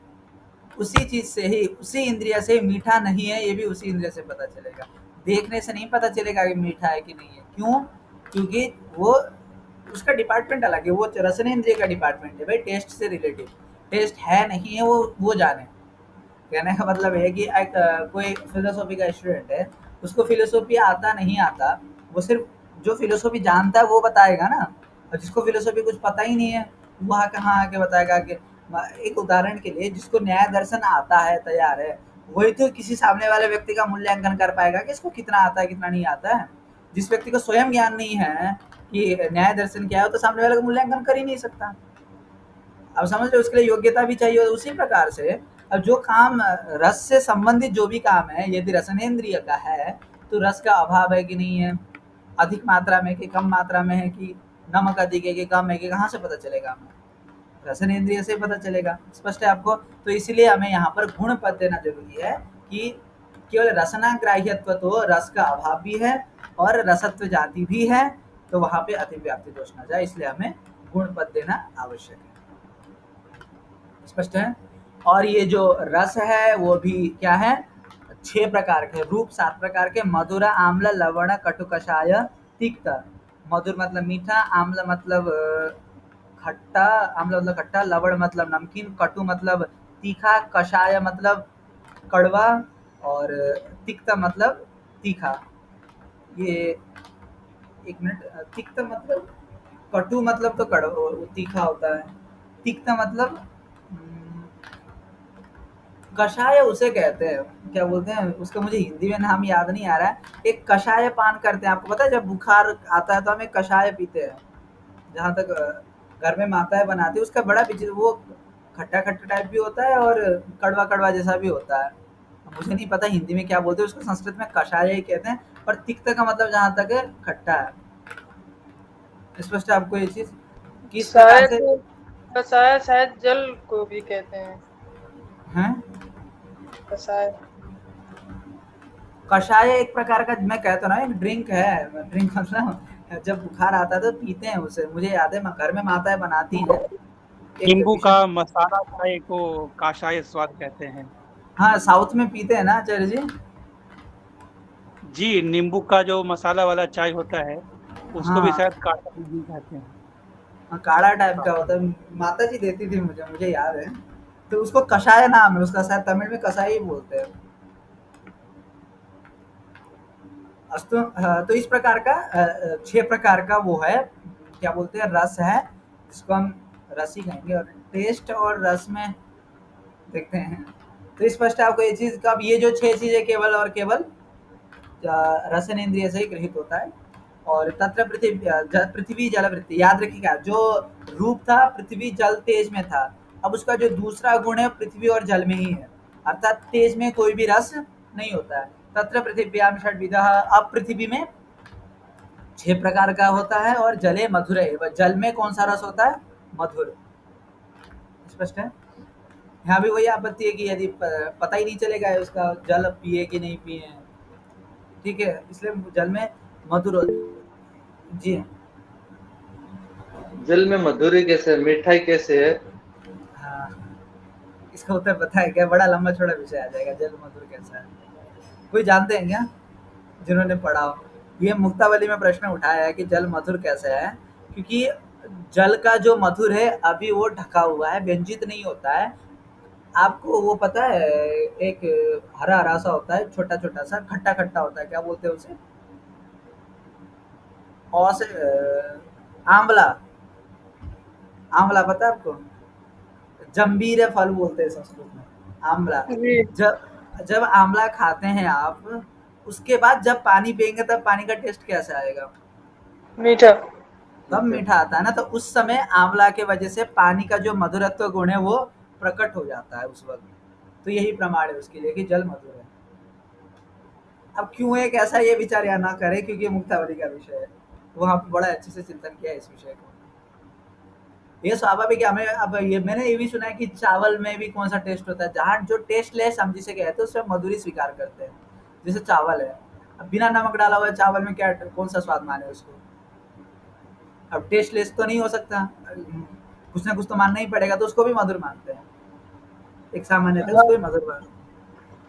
उसी चीज से ही, उसी इंद्रिय से मीठा नहीं है ये भी उसी इंद्रिय से पता चलेगा। देखने से नहीं पता चलेगा कि मीठा है कि नहीं है। क्यों? क्योंकि वो उसका डिपार्टमेंट अलग है, वो रसनेन्द्रिय का डिपार्टमेंट है भाई, टेस्ट से रिलेटिव। टेस्ट है नहीं है वो जाने। कहने का मतलब है कि एक कोई फिलोसॉफी का स्टूडेंट है, उसको फिलोसॉफी आता नहीं आता, वो सिर्फ जो फिलोसॉफी जानता है वो बताएगा ना, और जिसको फिलोसॉफी कुछ पता ही नहीं है वहाँ कहाँ आके बताएगा कि। एक उदाहरण के लिए, जिसको न्याय दर्शन आता है तैयार है, वही तो किसी सामने वाले व्यक्ति का मूल्यांकन कर पाएगा कि इसको कितना आता है कितना नहीं आता है। जिस व्यक्ति को स्वयं ज्ञान नहीं है कि न्याय दर्शन क्या है, तो सामने वाले का मूल्यांकन कर ही नहीं सकता। अब समझ लो, उसके लिए योग्यता भी चाहिए। उसी प्रकार से अब जो काम रस से संबंधित जो भी काम है, यदि रसनेन्द्रिय का है तो रस का अभाव है कि नहीं है, अधिक मात्रा में कि कम मात्रा में है, कि नमक अधिक है कि कम है, कि कहाँ से पता चलेगा हमें? रसनेन्द्रिय से पता चलेगा। स्पष्ट है आपको? तो इसलिए हमें यहाँ पर गुण पद देना जरूरी है कि केवल रसनाग्राह्यत्व तो रस का अभाव भी है और रसत्व जाति भी है, तो वहां पे अतिव्याप्ति दोष न जाए, इसलिए हमें गुण पद देना आवश्यक है। स्पष्ट है? और ये जो रस है वो भी क्या है, 6 प्रकार के, रूप 7 प्रकार के, मधुर, आम्ल, लवण, कटु, कषाय, तिक्त। मधुर मतलब मीठा, आम्ल मतलब खट्टा, आम्ल मतलब खट्टा, लवण मतलब नमकीन, कटु मतलब तीखा, कषाय मतलब कड़वा और तिक्त मतलब तीखा। ये एक मिनट, तिक्त मतलब, कटु मतलब तो कड़वा तीखा होता है, तिक्त मतलब कषाय उसे कहते हैं, क्या बोलते हैं उसका, मुझे हिंदी में नाम याद नहीं आ रहा है। एक कषाय पान करते हैं, आपको पता है जब बुखार आता है तो हम एक कषाय पीते हैं, जहाँ तक घर में माताएं बनाती है, उसका बड़ा विचित्र, वो खट्टा खट्टा टाइप भी होता है और कड़वा कड़वा जैसा भी होता है। मुझे नहीं पता हिंदी में क्या बोलते हैं उसको, संस्कृत में कषाय ही कहते हैं, पर तिक्त का मतलब जहाँ तक है खट्टा है। स्पष्ट है आपको ये चीज? किस प्रकार से शायद कषाय शायद जल को भी कहते हैं, हैं? कषाय। कषाय एक प्रकार का, मैं कहता ना, एक ड्रिंक है, ड्रिंक मतलब जब बुखार आता है तो पीते हैं उसे, मुझे याद है घर में माताएं बनाती हैं। एक नींबू का विशेष, मसाला चाय को काशाय स्वाद कहते हैं। हाँ साउथ में पीते हैं ना आचार्य जी? जी, नींबू का जो मसाला वाला चाय होता है उसको भी हाँ शायद काशाय ही कहते हैं। हाँ, काढ़ा टाइप का होता है, माता जी देती थी मुझे, मुझे याद है। तो उसको कषाय नाम है उसका, शायद तमिल में कसाई ही बोलते हैं। अस्तु, तो इस प्रकार का 6 प्रकार का वो है, क्या बोलते हैं, रस है, जिसको हम रस ही कहेंगे। और टेस्ट और रस में देखते हैं, तो स्पष्ट है आपको ये चीज का। अब ये जो 6 चीजें केवल और केवल रसनेन्द्रिय से ही गृहित होता है। और तत्र पृथ्वी जल वृत्ति, याद रखिएगा, जो रूप था पृथ्वी जल तेज में था, अब उसका जो दूसरा गुण है पृथ्वी और जल में ही है, अर्थात तेज में कोई भी रस नहीं होता है। तत्र पृथिव्याम षड्विधः, अब पृथ्वी में 6 प्रकार का होता है, और जले मधुर है, जल में कौन सा रस होता है, मधुर। स्पष्ट है? यहाँ भी वही आपत्ति है कि यदि पता ही नहीं चलेगा उसका जल पिए कि नहीं पिए, ठीक है, इसलिए जल में मधुर जी। जल में मधुरी कैसे है, मिठाई कैसे है? हाँ, इसका उत्तर पता है क्या? बड़ा लंबा छोड़ा विषय आ जाएगा, जल मधुर कैसा है। कोई जानते हैं क्या जिन्होंने पढ़ा हो? ये मुक्तावली में प्रश्न उठाया है कि जल मधुर कैसे है, क्योंकि जल का जो मधुर है अभी वो ढका हुआ है, व्यंजित नहीं होता है। आपको वो पता है, एक हरा हरा सा होता है, छोटा छोटा सा, खट्टा खट्टा होता है, क्या बोलते हैं उसे, और से आंवला, आंवला पता है आपको? जंबीर फल बोलते हैं संस्कृत में, आंवला। जी, जब जब आंवला खाते हैं आप, उसके बाद जब पानी पियेंगे तब पानी का टेस्ट कैसा आएगा? मीठा। तब मीठा आता है ना, तो उस समय आंवला के वजह से पानी का जो मधुरत्व गुण है वो प्रकट हो जाता है उस वक्त। तो यही प्रमाण है उसके लिए कि जल मधुर है। अब क्यों एक ऐसा, ये विचार या ना करे, क्योंकि मुक्तावली का विषय है, वहां पर बड़ा अच्छे से चिंतन किया है इस विषय को। ये स्वाभाविक है, हमें अब ये मैंने ये भी सुना है कि चावल में भी कौन सा टेस्ट होता है, जहाँ जो टेस्टलेस हम जिसे कहते हैं उसमें मधुरी स्वीकार करते हैं। जैसे चावल है, अब बिना नमक डाला हुआ चावल में क्या, कौन सा स्वाद माने उसको? अब टेस्टलेस तो नहीं हो सकता, कुछ ना कुछ तो मानना ही पड़ेगा, तो उसको भी मधुर मानते हैं, एक सामान्यतः उसको भी मधुर मानते हैं।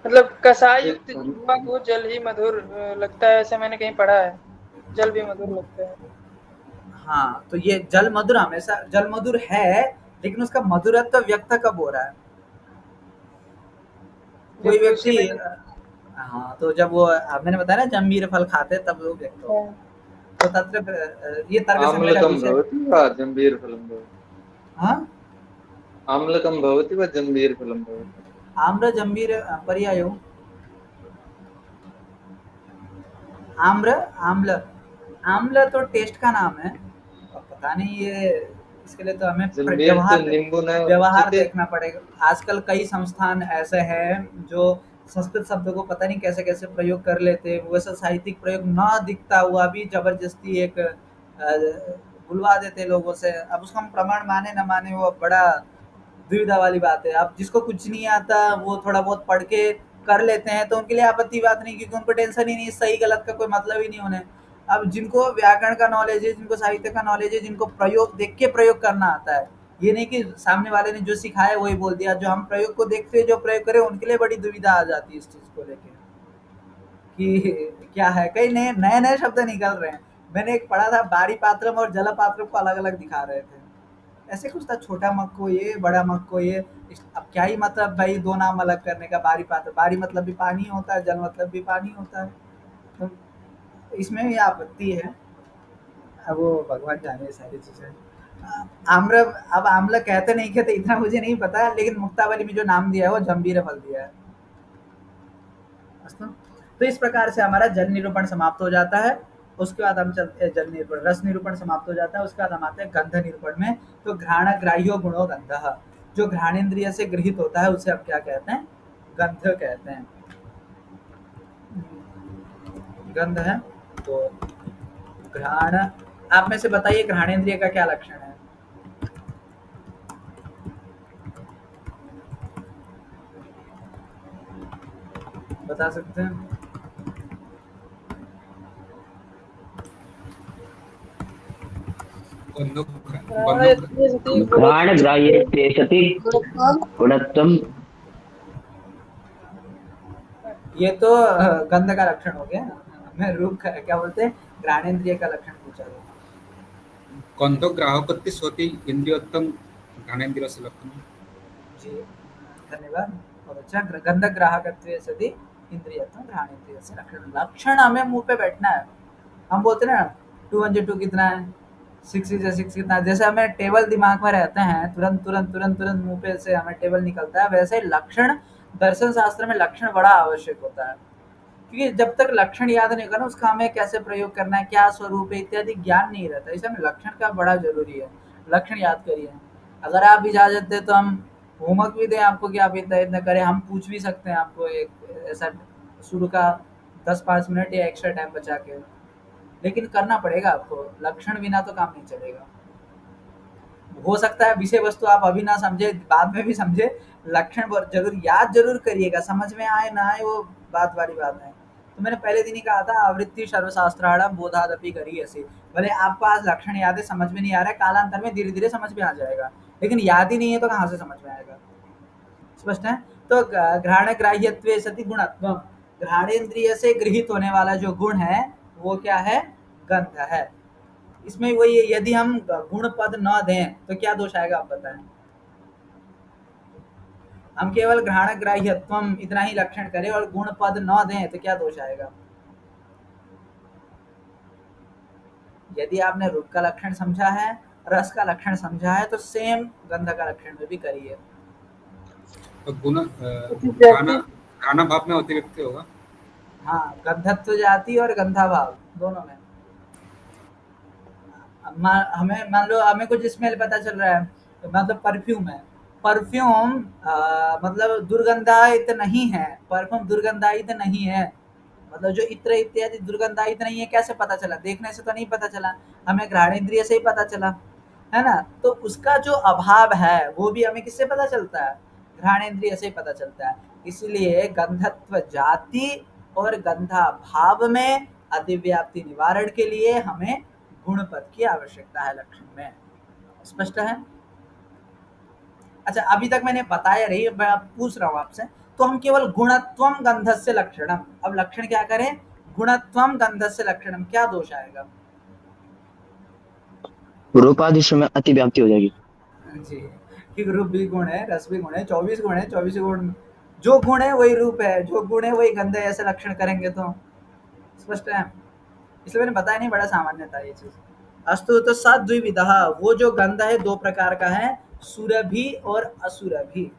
मतलब कषाय युक्त एक जिह्वा को जल ही मधुर लगता है, ऐसा मैंने कहीं पढ़ा है। जल भी मधुर लगता है। हाँ, तो ये जल मधुर हमेशा जल मधुर है, लेकिन उसका मधुरत्व व्यक्त कब हो रहा है? कोई जब उसी व्यक्ति में हाँ, तो जब वो मैंने बताया ना जंबीर फल खाते तब वो व्यक्त होता है। तो तत्र ये तर्क संग्रह का आम्लकं विषय। भवति वा जम्बीरफलं भवति? हाँ, आम्लकं भवति वा जम्बीरफलं भवति? आम्र जंबीर पर्यायो, आम्र, आम्ल, आम्ल तो टेस्ट का नाम है, अब पता नहीं ये, इसके लिए तो हमें जम्बीर तो नींबू न व्यवहार उच्यते। देखना पड़ेगा। आजकल कई संस्थान ऐसे हैं जो संस्कृत शब्दों को पता नहीं कैसे कैसे प्रयोग कर लेते हैं, वैसा साहित्यिक प्रयोग न दिखता हुआ भी जबरदस्ती एक बुलवा देते लोगों से। अब उसको हम प्रमाण माने ना माने वो बड़ा दुविधा वाली बात है। अब जिसको कुछ नहीं आता वो थोड़ा बहुत पढ़ के कर लेते हैं तो उनके लिए आपत्ति बात नहीं, क्योंकि उनको टेंशन ही नहीं, सही गलत का कोई मतलब ही नहीं उन्हें। अब जिनको व्याकरण का नॉलेज है, जिनको साहित्य का नॉलेज है, जिनको प्रयोग देख के प्रयोग करना आता है, ये नहीं कि सामने वाले ने जो सिखाया वही बोल दिया, जो हम प्रयोग को देखते हुए जो प्रयोग करें उनके लिए बड़ी दुविधा आ जाती है इस चीज को लेके कि क्या है, कई नए नए नए शब्द निकल रहे हैं। मैंने एक पढ़ा था, बारी पात्रम और जल पात्रम को अलग अलग दिखा रहे थे, ऐसे कुछ था, छोटा मक्को ये, बड़ा मक्को ये। अब क्या ही मतलब भाई दो नाम अलग करने का, बारी पात्र, बारी मतलब भी पानी होता है, जल मतलब भी पानी होता है, तो इसमें भी आपत्ति है। अब वो भगवान जाने सारी चीजें। आम्र, अब आम्ल कहते नहीं कहते इतना मुझे नहीं पता, लेकिन मुक्तावली में जो नाम दिया है वो जम्बीर फल दिया है। अस्तु? तो इस प्रकार से हमारा जल निरूपण समाप्त हो जाता है। उसके बाद हम चलते हैं जल निरूपण, रस निरूपण समाप्त हो जाता है। उसके बाद हम आते हैं गंध निरूपण में। तो घ्राण ग्राह्यो गुणो गंधः, जो घ्राणेन्द्रिय से गृहित होता है उसे हम क्या कहते हैं? गंध कहते हैं। गंध है तो घ्राण, आप में से बताइए घ्राणेन्द्रिय का क्या लक्षण है? बता सकते हैं? घ्राण ग्राह्ये सति गुणत्वम। ये तो गंध का लक्षण हो गया। मैं रूप का क्या बोलते हैं, घ्राणेन्द्रिय का लक्षण पूछा था। गंधो ग्राहकत्ति स्वति इंद्रियोत्तम घ्राणेन्द्रिय से लक्षण। जी धन्यवाद, बहुत अच्छा। गंध ग्राहकत्वे सति इंद्रियत्वम घ्राणेन्द्रिय से लक्षण। लक्षण हमें मुंह पे बैठना है। हम बोलते ना 2 × 2 कितना है, 6 × 6 कितना है, जैसे हमें टेबल दिमाग में रहते हैं, तुरंत तुरंत तुरंत तुरंत मुंह पे से हमें टेबल निकलता है, वैसे लक्षण दर्शन शास्त्र में लक्षण बड़ा आवश्यक होता है। क्योंकि जब तक लक्षण याद नहीं होगा ना, उसका हमें कैसे प्रयोग करना है, क्या स्वरूप है इत्यादि ज्ञान नहीं रहता, इसलिए हमें लक्षण का बड़ा जरूरी है। लक्षण याद करिए। अगर आप इजाजत दें तो हम होमवर्क भी दें आपको कि आप इतना इतना करें, हम पूछ भी सकते हैं आपको एक ऐसा शुरू का 10-5 मिनट या एक्स्ट्रा टाइम बचा के, लेकिन करना पड़ेगा आपको, लक्षण बिना तो काम नहीं चलेगा। हो सकता है विषय वस्तु आप अभी ना समझे, बाद में भी समझे, लक्षण जरूर याद जरूर करिएगा, समझ में आए ना आए वो बात वाली बात है। तो मैंने पहले दिन ही कहा था, आवृत्ति सर्वशास्त्राणाम बोधादपि करियसि। भले आपको आज लक्षण याद है, समझ में नहीं आ रहा है, कालांतर में धीरे धीरे समझ में आ जाएगा, लेकिन याद ही नहीं है तो कहाँ से समझ में आएगा? स्पष्ट है? तो घ्राण ग्राह्यत्वे सति गुणत्वम, घ्राणेन्द्रिय से गृहित होने वाला जो गुण है वो क्या है? गंध है। इसमें वही, यदि हम गुण पद न दें तो क्या दोष आएगा आप बताएं? हम केवल घ्राण ग्राह्यत्वम इतना ही लक्षण करें और गुण पद न दें तो क्या दोष आएगा? यदि आपने रूप का लक्षण समझा है, रस का लक्षण समझा है, तो सेम गंध का लक्षण में भी करिए। तो गुण गाना भाव में अतिरिक्त होगा। हाँ, गंधत्व जाति और गंधा भाव दोनों में। हमें मान लो हमें कुछ स्मेल पता चल रहा है, मतलब परफ्यूम है, परफ्यूम मतलब दुर्गंधायित नहीं है, परफ्यूम दुर्गंधायित नहीं है, मतलब जो इत्र इत्यादि दुर्गंधायित नहीं है, कैसे पता चला? देखने से तो नहीं पता चला, हमें घ्राणेन्द्रिय से ही पता चला, है ना? तो उसका जो अभाव है वो भी हमें किससे पता चलता है? घ्राणेन्द्रिय से ही पता चलता है। इसलिए गंधत्व जाति और गंधा भाव में अतिव्याप्ति निवारण के लिए हमें गुण पद की आवश्यकता है लक्षण में। स्पष्ट है? अच्छा, अभी तक मैंने बताया रही, मैं पूछ रहा हूँ आपसे, तो हम केवल गुणत्वम गंधस्य लक्षणम, अब लक्षण क्या करें? गुणत्वम गंधस्य लक्षणम, क्या दोष आएगा? रूपादिश में अतिव्याप्ति हो जाएगी जी, कि रूप भी गुण है, रस भी गुण है, 24 गुण है, 24 गुण, जो गुण है वही रूप है, जो गुण है वही गंध है, ऐसे लक्षण करेंगे तो स्पष्ट है। इसलिए मैंने बताया नहीं, बड़ा सामान्य था ये चीज। अस्तु, तो सद्विविधः, वो जो गंध है दो प्रकार का है, सुरभि और असुरभि।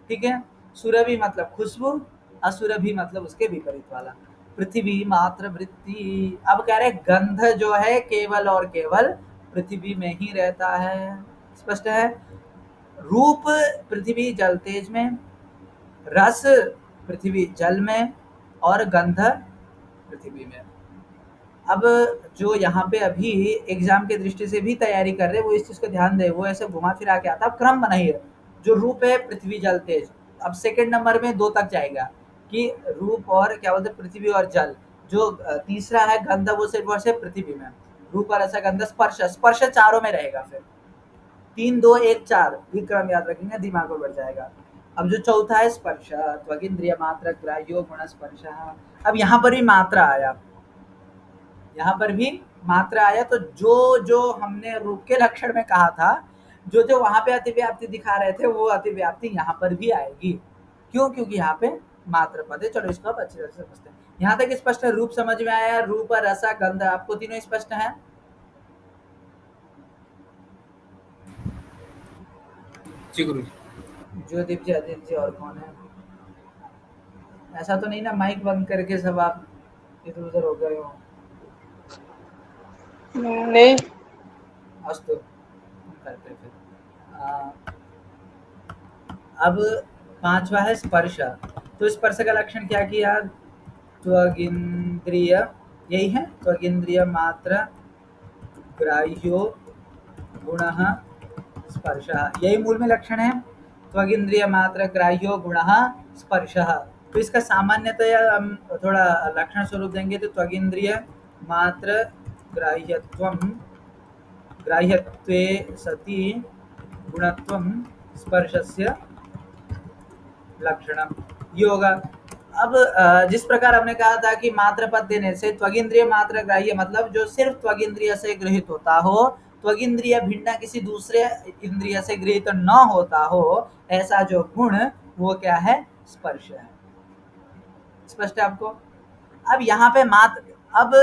ठीक है? सुरभि मतलब खुशबू, असुरभि मतलब उसके विपरीत वाला। पृथ्वी मात्र वृत्ति, अब कह रहे गंध जो है केवल और केवल पृथ्वी में ही रहता है। स्पष्ट है? रूप पृथ्वी जल तेज में, रस पृथ्वी जल में, और गंध पृथ्वी में। अब जो यहाँ पे अभी एग्जाम के दृष्टि से भी तैयारी कर रहे हैं वो इस चीज को ध्यान दे, वो ऐसे घुमा फिरा के आता है। अब क्रम बनाइए, जो रूप है पृथ्वी जल तेज, अब सेकंड नंबर में 2 तक जाएगा कि रूप और क्या बोलते हैं पृथ्वी और जल। जो तीसरा है गंध, वो सिर्फ और सिर्फ पृथ्वी में, रूप और रस गंध स्पर्श, स्पर्श चारों में रहेगा। फिर 3 2 1 4 ये क्रम याद रखेंगे, दिमाग में बढ़ जाएगा। अब जो चौथा है स्पर्श, त्वगिंद्रिय मात्र ग्राह्यो गुण स्पर्श। अब यहाँ पर भी मात्रा आया, यहाँ पर भी मात्रा आया, तो जो जो हमने रूप के लक्षण में कहा था, जो जो वहां पे अतिव्याप्ति दिखा रहे थे, वो अतिव्याप्ति यहाँ पर भी आएगी। क्यों? क्योंकि यहाँ पे मात्र पद है। चलो इसको अब अच्छी तरह से समझते हैं। यहाँ तक स्पष्ट है, रूप समझ में आया, रूप रस गंध आपको तीनों स्पष्ट है? जी गुरु जी। ज्योतिप जी, अदित जी, और कौन है? ऐसा तो नहीं ना माइक बंद करके सब आप इधर उधर हो गए हो? नहीं। अस्तु, करते फिर। अब 5वां है स्पर्श। तो स्पर्श का लक्षण क्या किया? त्वगिंद्रिय, यही है, त्वगिंद्रिय मात्र ग्राह्यो गुणः स्पर्शः, यही मूल में लक्षण है। त्वगिंद्रिय मात्र ग्राह्यो गुणः स्पर्शः। तो इसका सामान्यतया हम थोड़ा लक्षण स्वरूप देंगे, तो त्वगिंद्रिय मात्र ग्राह्यत्वं, ग्राह्यत्वे सति गुणत्वं स्पर्शस्य लक्षणम, ये होगा। अब जिस प्रकार हमने कहा था कि मात्र पद देने से त्वगिंद्रिय मात्र ग्राह्य, मतलब जो सिर्फ त्वगिंद्रिय से गृहित होता हो, त्वगिंद्रिय भिन्न किसी दूसरे इंद्रिय से गृहित न होता हो, ऐसा जो गुण, वो क्या है? स्पर्श है। स्पष्ट है आपको? अब यहाँ पे मात्र, अब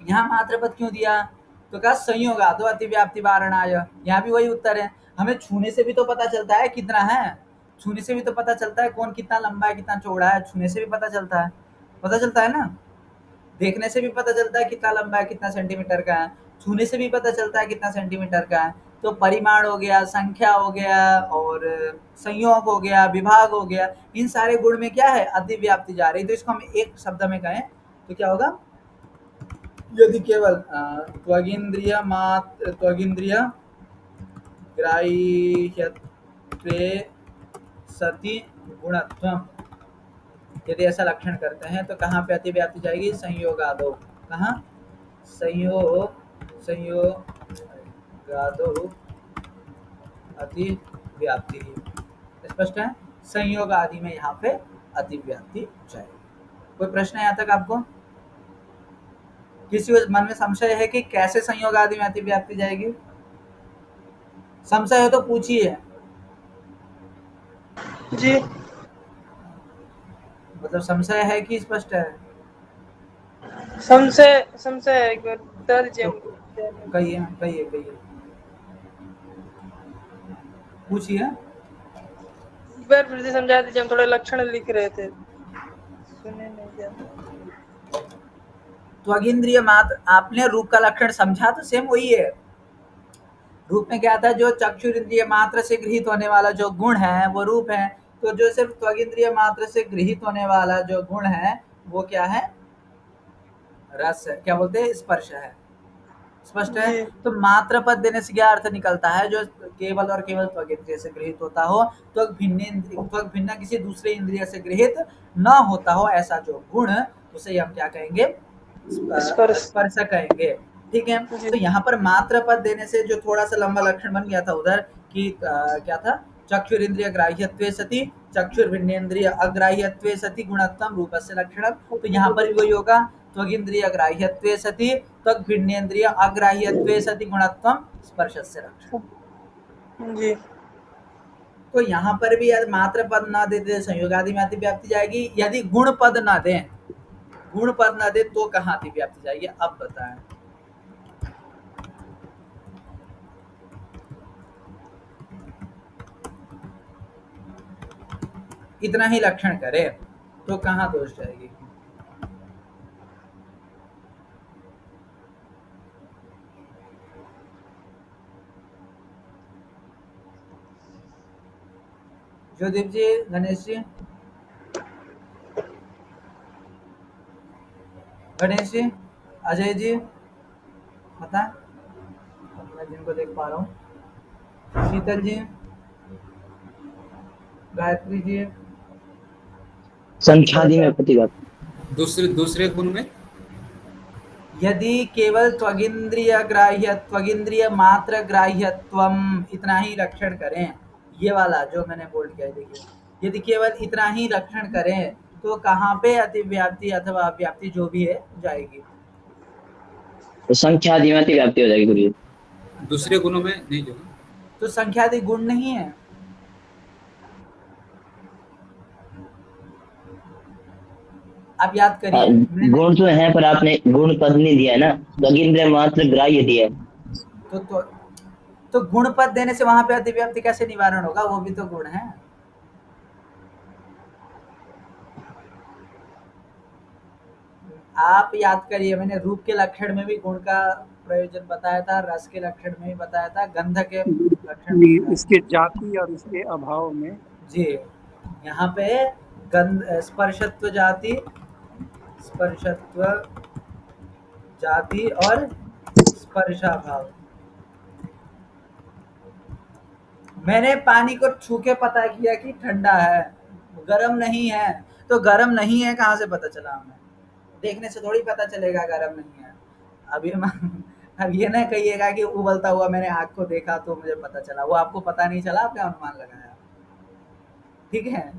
यहाँ मात्र पद क्यों दिया? तो कहा संयोगादो अतिव्याप्ति वारणाय। यहाँ भी वही उत्तर है। हमें छूने से भी तो पता चलता है कितना है, छूने से भी तो पता चलता है कौन कितना लंबा है कितना चौड़ा है, छूने से भी पता चलता है ना। देखने से भी पता चलता है कितना लंबा है कितना सेंटीमीटर का है, छूने से भी पता चलता है कितना सेंटीमीटर का है। तो परिमाण हो गया, संख्या हो गया, और संयोग हो गया, विभाग हो गया, इन सारे गुण में क्या है? अतिव्याप्ति जा रही। तो इसको हम एक शब्द में कहें तो क्या होगा? यदि केवल त्वगिंद्रिय ग्राह्यत्वे सति गुणत्वम, यदि ऐसा लक्षण करते हैं तो कहाँ पे अतिव्याप्ति जाएगी? संयोगादो। कहाँ? संयोगादो अतिव्याप्ति। स्पष्ट है? संयोग आदि में यहाँ पे अतिव्याप्ति जाएगी। कोई प्रश्न है यहाँ तक आपको? किसी मन में संशय है कि कैसे संयोग आदि में अतिव्याप्ति जाएगी? संशय है तो पूछिए। जी। मतलब संशय है कि स्पष्ट है? संशय है, एक बार बता दीजिए तो हमको। कहिए, पूछिए। एक बार फिर से समझा दीजिए, हम थोड़े लक्षण लिख रहे थे, सुने नहीं क्या। त्वगिंद्रिय मात्र, आपने रूप का लक्षण समझा तो सेम वही है। रूप में क्या था? जो चक्षुर इंद्रिय मात्र से गृहित होने वाला जो गुण है वो रूप है। तो जो सिर्फ त्वगिंद्रिय मात्र से गृहित होने वाला जो गुण है वो क्या है? रस है। क्या बोलते हैं? स्पर्श है। स्पष्ट है? तो मात्र पद देने से क्या अर्थ निकलता है? जो केवल और केवल त्वगिंद्रिय से गृहित होता हो, त्वग भिन्न किसी दूसरे इंद्रिय से गृहित न होता हो, ऐसा जो गुण, उसे हम क्या कहेंगे? स्पर्श कहेंगे। ठीक है? तो यहाँ पर मात्र पद देने से जो थोड़ा सा लंबा लक्षण बन गया था उधर कि क्या था? चक्षुर इंद्रिय ग्राह्यत्वे सति चक्षुर भिन्नेन्द्रिय अग्राह्यत्वे सति गुणत्वम रूपस्य लक्षणम। तो यहाँ पर भी वही होगा, त्वगिंद्रिय ग्राह्यत्वे सति त्वग भिन्नेन्द्रिय अग्राह्यत्वे सति गुणत्वम स्पर्शस्य लक्षणम। जी। तो यहाँ पर भी यदि मात्र पद ना देते संयोगादि में अतिव्याप्ति जाएगी। यदि गुण पद ना दें, गुण पद ना दे तो कहाँ अतिव्याप्ति जाएगी? अब बताएं। इतना ही लक्षण करे तो कहाँ दोष जाएगी? ज्योतिप जी, गणेश जी, अजय जी बताएं, अब मैं जिनको देख पा रहा हूँ। शीतल जी, गायत्री जी, संख्यादि में प्रतिघात। दूसरे दूसरे गुण में यदि केवल त्वगिंद्रिय मात्र ग्राह्यत्वम इतना ही लक्षण करें, ये वाला जो मैंने बोल्ड किया है देखिए, यदि केवल इतना ही लक्षण करें तो कहाँ पे अतिव्याप्ति अथवा अव्याप्ति जो भी है जाएगी? तो संख्यादि में अतिव्याप्ति हो जाएगी गुरुजी। दूसरे गुणों में नहीं जो तो संख्यादि गुण नहीं है। आप याद करिए, गुण तो है पर आपने गुण पद नहीं दिया है ना, त्वगिंद्रिय मात्र ग्राह्य दिया है। तो गुण पद देने से वहां पे अतिव्याप्ति कैसे निवारण होगा? वो भी तो गुण है। आप याद करिए, मैंने रूप के लक्षण में भी गुण का प्रयोजन बताया था, रस के लक्षण में भी बताया था, गंध के लक्षण में भी इसके जाति और इसके अभाव में जी। यहाँ पे गंध स्पर्शत्व जाति और स्पर्शाभाव। मैंने पानी को छू के पता किया कि ठंडा है, गर्म नहीं है। तो गर्म नहीं है कहाँ से पता चला हमें? देखने से थोड़ी पता चलेगा गर्म नहीं है। अब ये ना कहिएगा कि उबलता हुआ मैंने आग को देखा तो मुझे पता चला, वो आपको पता नहीं चला, आपने अनुमान लगाया। ठीक है,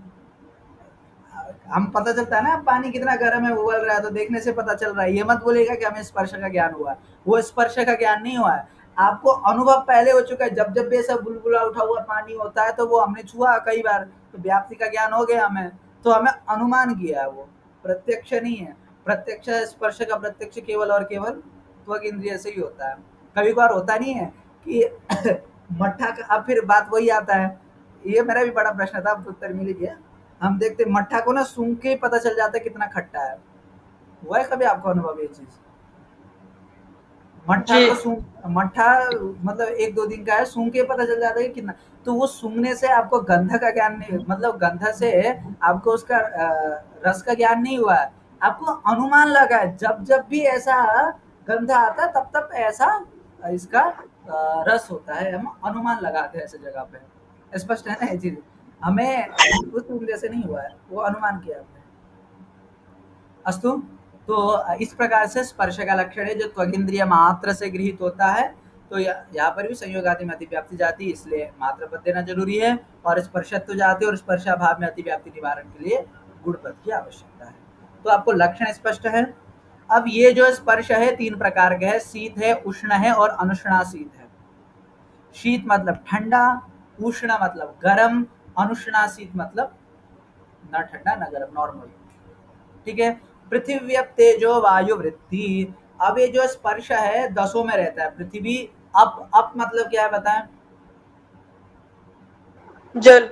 हम पता चलता है ना पानी कितना गर्म है, उबल रहा है, तो देखने से पता चल रहा है। ये मत बोलेगा कि हमें स्पर्श का ज्ञान हुआ है, वो स्पर्श का ज्ञान नहीं हुआ है, आपको अनुभव पहले हो चुका है। जब जब भी ऐसा बुलबुला उठा हुआ पानी होता है तो वो हमने छुआ कई बार, तो व्याप्ति का ज्ञान हो गया हमें, तो हमें अनुमान किया है, वो प्रत्यक्ष नहीं है। प्रत्यक्ष स्पर्श का प्रत्यक्ष केवल और केवल त्वक इंद्रिय से ही होता है। कभी कभार होता नहीं है कि मट्ठा का, अब फिर बात वही आता है, ये मेरा भी बड़ा प्रश्न था, अब उत्तर मिल गया। हम देखते मट्ठा को ना सूंघ के पता चल जाता है कितना खट्टा है। हुआ है कभी आपको अनुभव ये चीज? मट्ठा मतलब 1-2 दिन का है, सूंघ के पता चल जाता है कितना। तो वो सूंघने से आपको गंध का ज्ञान नहीं, मतलब गंध से आपको उसका रस का ज्ञान नहीं हुआ है, आपको अनुमान लगा है। जब जब भी ऐसा गंध आता है तब तब ऐसा इसका रस होता है, हम अनुमान लगाते हैं ऐसे जगह पे। स्पष्ट है ना ये चीज? हमें उस उंगली से नहीं हुआ है, वो अनुमान किया हमने। अस्तु, तो इस प्रकार से स्पर्श का लक्षण है जो त्वगिंद्रिय मात्र से गृहीत होता है। तो यहाँ पर भी संयोगादि में अतिव्याप्ति जाति, इसलिए मात्र पद देना जरूरी है, और स्पर्शत्व जाति और स्पर्शाभाव में अतिव्याप्ति निवारण के लिए गुण पद की आवश्यकता है। तो आपको लक्षण स्पष्ट है। अब ये जो स्पर्श है 3 प्रकार के है, शीत है, उष्ण है और अनुष्णाशीत है। शीत मतलब ठंडा, उष्ण मतलब गर्म, अनुष्णाशीत मतलब न ठंडा न गर्म, नॉर्मल। ठीक है, पृथ्वी तेजो वायु वृत्ति। अब ये जो स्पर्श है 10 में रहता है। पृथ्वी अप मतलब क्या है बताएं? जल।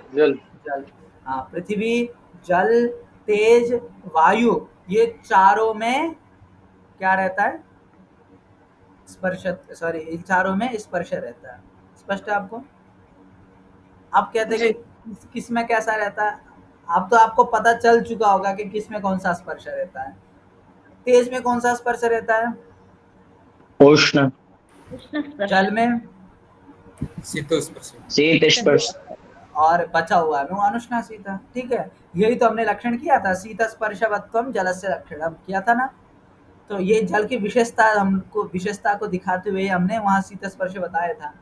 हाँ, पृथ्वी, जल, तेज, वायु, ये चारों में क्या रहता है? स्पर्श, सॉरी, इन चारों में स्पर्श रहता है। स्पष्ट है आपको? आप कहते हैं कि किस में कैसा रहता है? अब तो आपको पता चल चुका होगा कि किस में कौन सा स्पर्श रहता है। तेज में कौन सा स्पर्श रहता है? उष्ण। जल में शीत स्पर्श। और बचा हुआ है वो अनुष्णाशीत। ठीक है, यही तो हमने लक्षण किया था, शीत स्पर्शवत्वम जलस्य लक्षणम किया था ना। तो ये जल की विशेषता को दिखाते हुए हमने वहां शीत स्पर्श बताया था।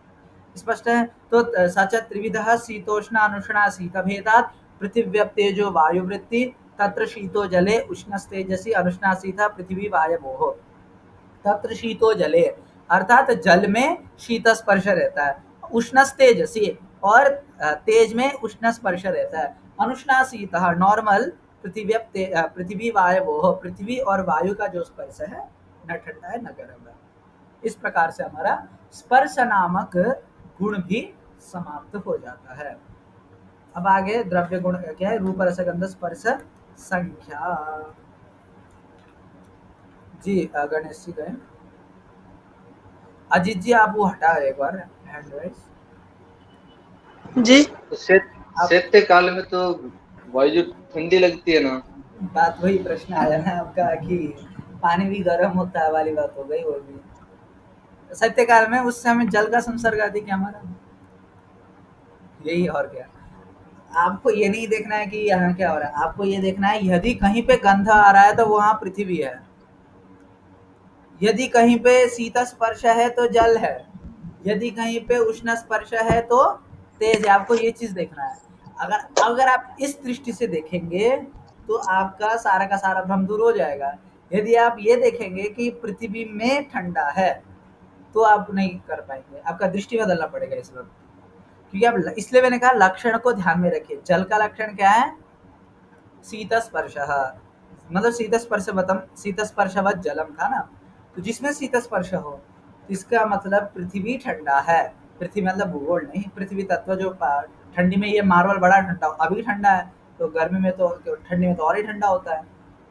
स्पष्ट है? तो सच त्रिविधः शीतोष्ण अनुष्णाशीत भेदात् पृथिव्यप्तेजो वायुवृत्ति तत्र शीतो जले उष्णस्तेजसि अनुष्णाशीतः पृथ्वी वायवोः। तत्र शीतो जले अर्थात जल में शीत स्पर्श रहता है, उष्णस्तेजसि और तेज में उष्ण स्पर्श रहता है, अनुष्णाशीतः नॉर्मल पृथ्वी वायवोः, पृथ्वी और वायु का जो स्पर्श है न ठंडा है न गर्म है। इस प्रकार से हमारा स्पर्श नामक गुण भी समाप्त हो जाता है। अब आगे द्रव्य गुण क्या है? रूप रस गंध स्पर्श संख्या। जी गणेश जी गए। अजीत जी आप वो हटा एक बार हैंड राइज जी। तो शैत्य काल में तो वायु ठंडी लगती है ना? बात वही प्रश्न आया ना आपका कि पानी भी गर्म होता है वाली बात हो गई वो भी। सत्य काल में उस समय जल का संसर्ग आदि क्या हमारा, यही और क्या। आपको ये नहीं देखना है कि यहाँ क्या हो रहा है, आपको ये देखना है यदि कहीं पे गंध आ रहा है तो वहां पृथ्वी है, यदि कहीं पे शीत स्पर्श है तो जल है, यदि कहीं पे उष्ण स्पर्श है तो तेज है। आपको ये चीज देखना है। अगर अगर आप इस दृष्टि से देखेंगे तो आपका सारा का सारा भ्रम दूर हो जाएगा। यदि आप ये देखेंगे कि पृथ्वी में ठंडा है तो आप नहीं कर पाएंगे, आपका दृष्टि बदलना पड़ेगा इस वक्त। क्योंकि आप, इसलिए मैंने कहा लक्षण को ध्यान में रखिए। जल का लक्षण क्या है? शीत स्पर्श, मतलब शीत स्पर्श बतम शीत स्पर्शवत जलम था ना, तो जिसमें शीत स्पर्श हो इसका मतलब पृथ्वी ठंडा है। पृथ्वी मतलब भूगोल नहीं, पृथ्वी तत्व जो ठंडी में ये मार्बल बड़ा ठंडा, अभी ठंडा है तो गर्मी में तो ठंडी में तो और ही ठंडा होता है।